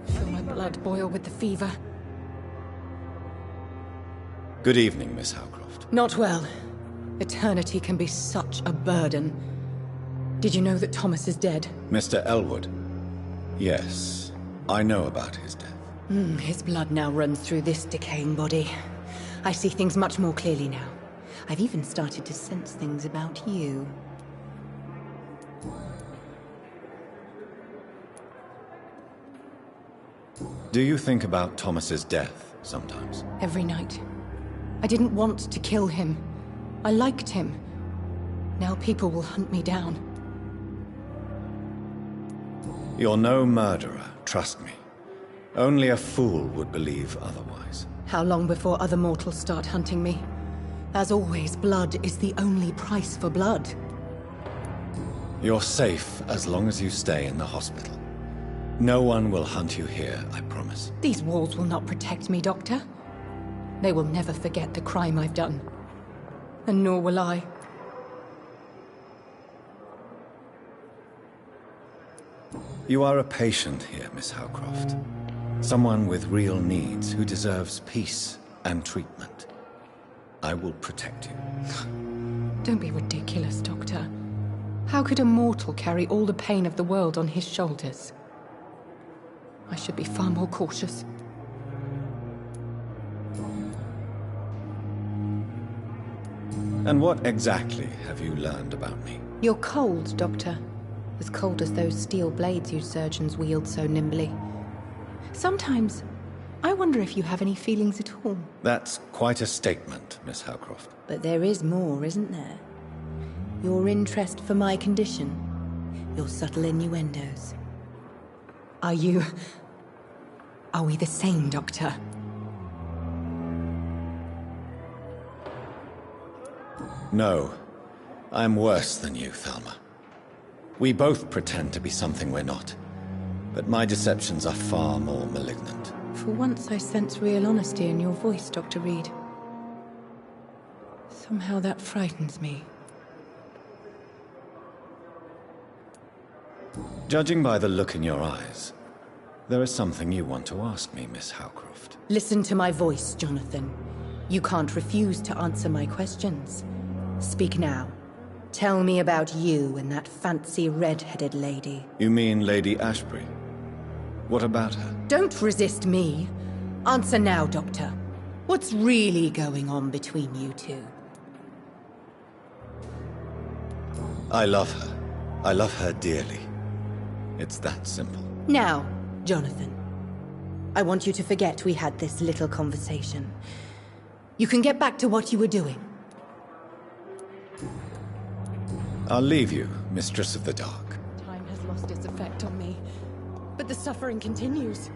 Feel my blood boil with the fever. Good evening, Miss Howcroft. Not well. Eternity can be such a burden. Did you know that Thomas is dead? Mr. Elwood? Yes, I know about his death. His blood now runs through this decaying body. I see things much more clearly now. I've even started to sense things about you. Do you think about Thomas's death sometimes? Every night. I didn't want to kill him. I liked him. Now people will hunt me down. You're no murderer, trust me. Only a fool would believe otherwise. How long before other mortals start hunting me? As always, blood is the only price for blood. You're safe as long as you stay in the hospital. No one will hunt you here, I promise. These walls will not protect me, Doctor. They will never forget the crime I've done. And nor will I. You are a patient here, Miss Howcroft. Someone with real needs who deserves peace and treatment. I will protect you. Don't be ridiculous, Doctor. How could a mortal carry all the pain of the world on his shoulders? I should be far more cautious. And what exactly have you learned about me? You're cold, Doctor. As cold as those steel blades you surgeons wield so nimbly. Sometimes, I wonder if you have any feelings at all. That's quite a statement, Miss Howcroft. But there is more, isn't there? Your interest for my condition. Your subtle innuendos. Are we the same, Doctor? No. I'm worse than you, Thelma. We both pretend to be something we're not. But my deceptions are far more malignant. For once I sense real honesty in your voice, Dr. Reed. Somehow that frightens me. Judging by the look in your eyes, there is something you want to ask me, Miss Howcroft. Listen to my voice, Jonathan. You can't refuse to answer my questions. Speak now. Tell me about you and that fancy red-headed lady. You mean Lady Ashbury? What about her? Don't resist me. Answer now, Doctor. What's really going on between you two? I love her. I love her dearly. It's that simple. Now, Jonathan. I want you to forget we had this little conversation. You can get back to what you were doing. I'll leave you, Mistress of the Dark. Time has lost its effect on me, but the suffering continues.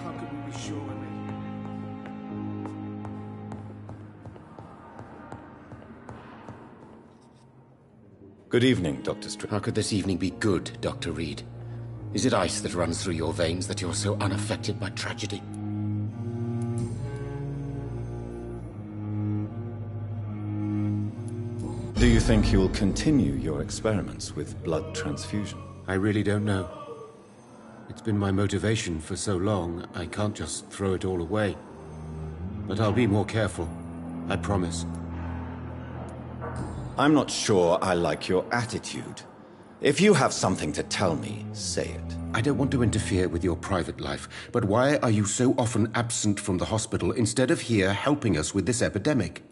How could we be sure of it? Good evening, Dr. Strick. How could this evening be good, Dr. Reed? Is it ice that runs through your veins that you're so unaffected by tragedy? Do you think you will continue your experiments with blood transfusion? I really don't know. It's been my motivation for so long, I can't just throw it all away. But I'll be more careful. I promise. I'm not sure I like your attitude. If you have something to tell me, say it. I don't want to interfere with your private life, but why are you so often absent from the hospital instead of here helping us with this epidemic?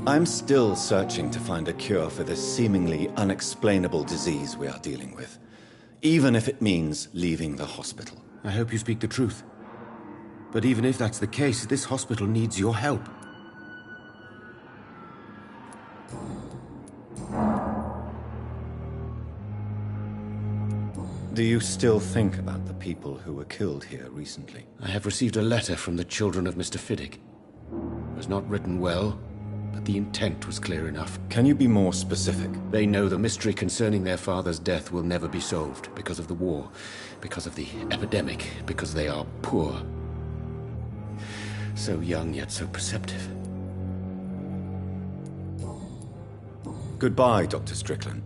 I'm still searching to find a cure for this seemingly unexplainable disease we are dealing with, even if it means leaving the hospital. I hope you speak the truth. But even if that's the case, this hospital needs your help. Do you still think about the people who were killed here recently? I have received a letter from the children of Mr. Fiddick. It was not written well, but the intent was clear enough. Can you be more specific? They know the mystery concerning their father's death will never be solved because of the war, because of the epidemic, because they are poor. So young yet so perceptive. Goodbye, Dr. Strickland.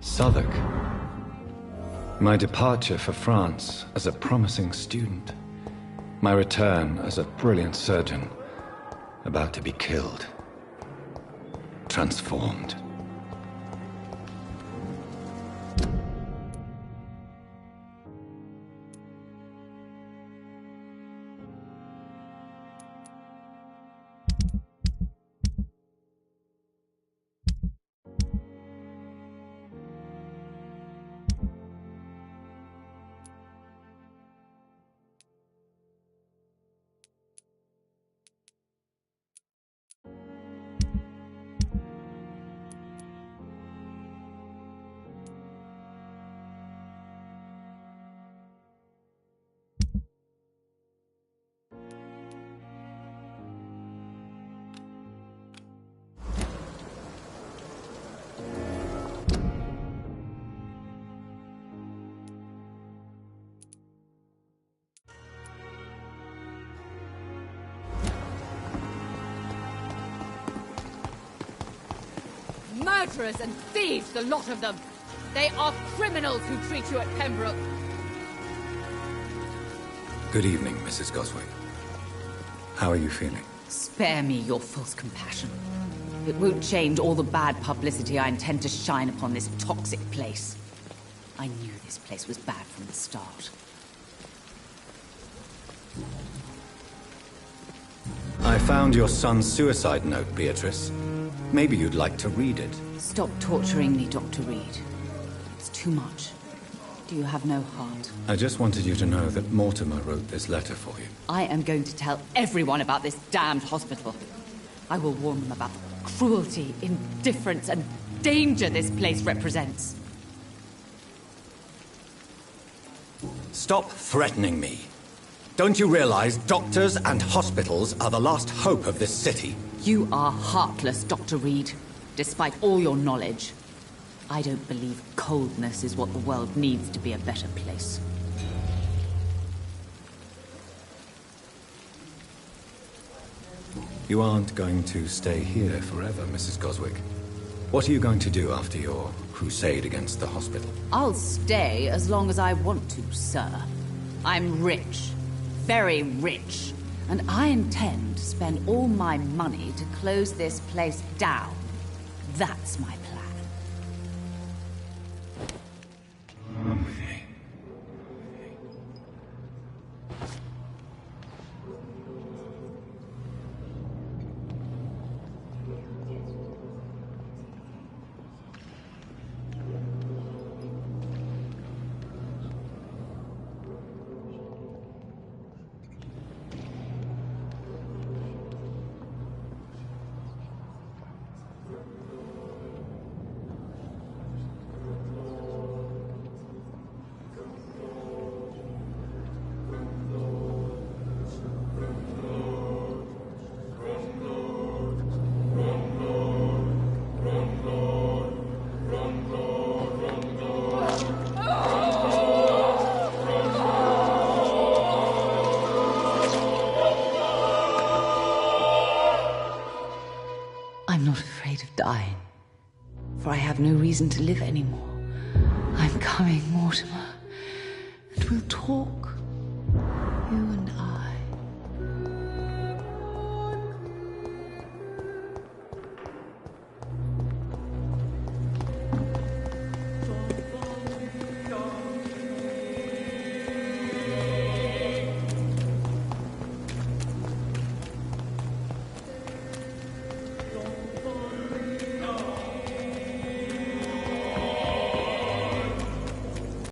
Southwark. My departure for France as a promising student. My return as a brilliant surgeon, about to be killed. Transformed. Murderers and thieves, the lot of them! They are criminals who treat you at Pembroke! Good evening, Mrs. Goswick. How are you feeling? Spare me your false compassion. It won't change all the bad publicity I intend to shine upon this toxic place. I knew this place was bad from the start. I found your son's suicide note, Beatrice. Maybe you'd like to read it. Stop torturing me, Dr. Reed. It's too much. Do you have no heart? I just wanted you to know that Mortimer wrote this letter for you. I am going to tell everyone about this damned hospital. I will warn them about the cruelty, indifference, and danger this place represents. Stop threatening me. Don't you realize doctors and hospitals are the last hope of this city? You are heartless, Dr. Reed, despite all your knowledge. I don't believe coldness is what the world needs to be a better place. You aren't going to stay here forever, Mrs. Goswick. What are you going to do after your crusade against the hospital? I'll stay as long as I want to, sir. I'm rich. Very rich. And I intend to spend all my money to close this place down. That's my plan. I'm not afraid of dying, for I have no reason to live anymore. I'm coming, Mortimer, and we'll talk.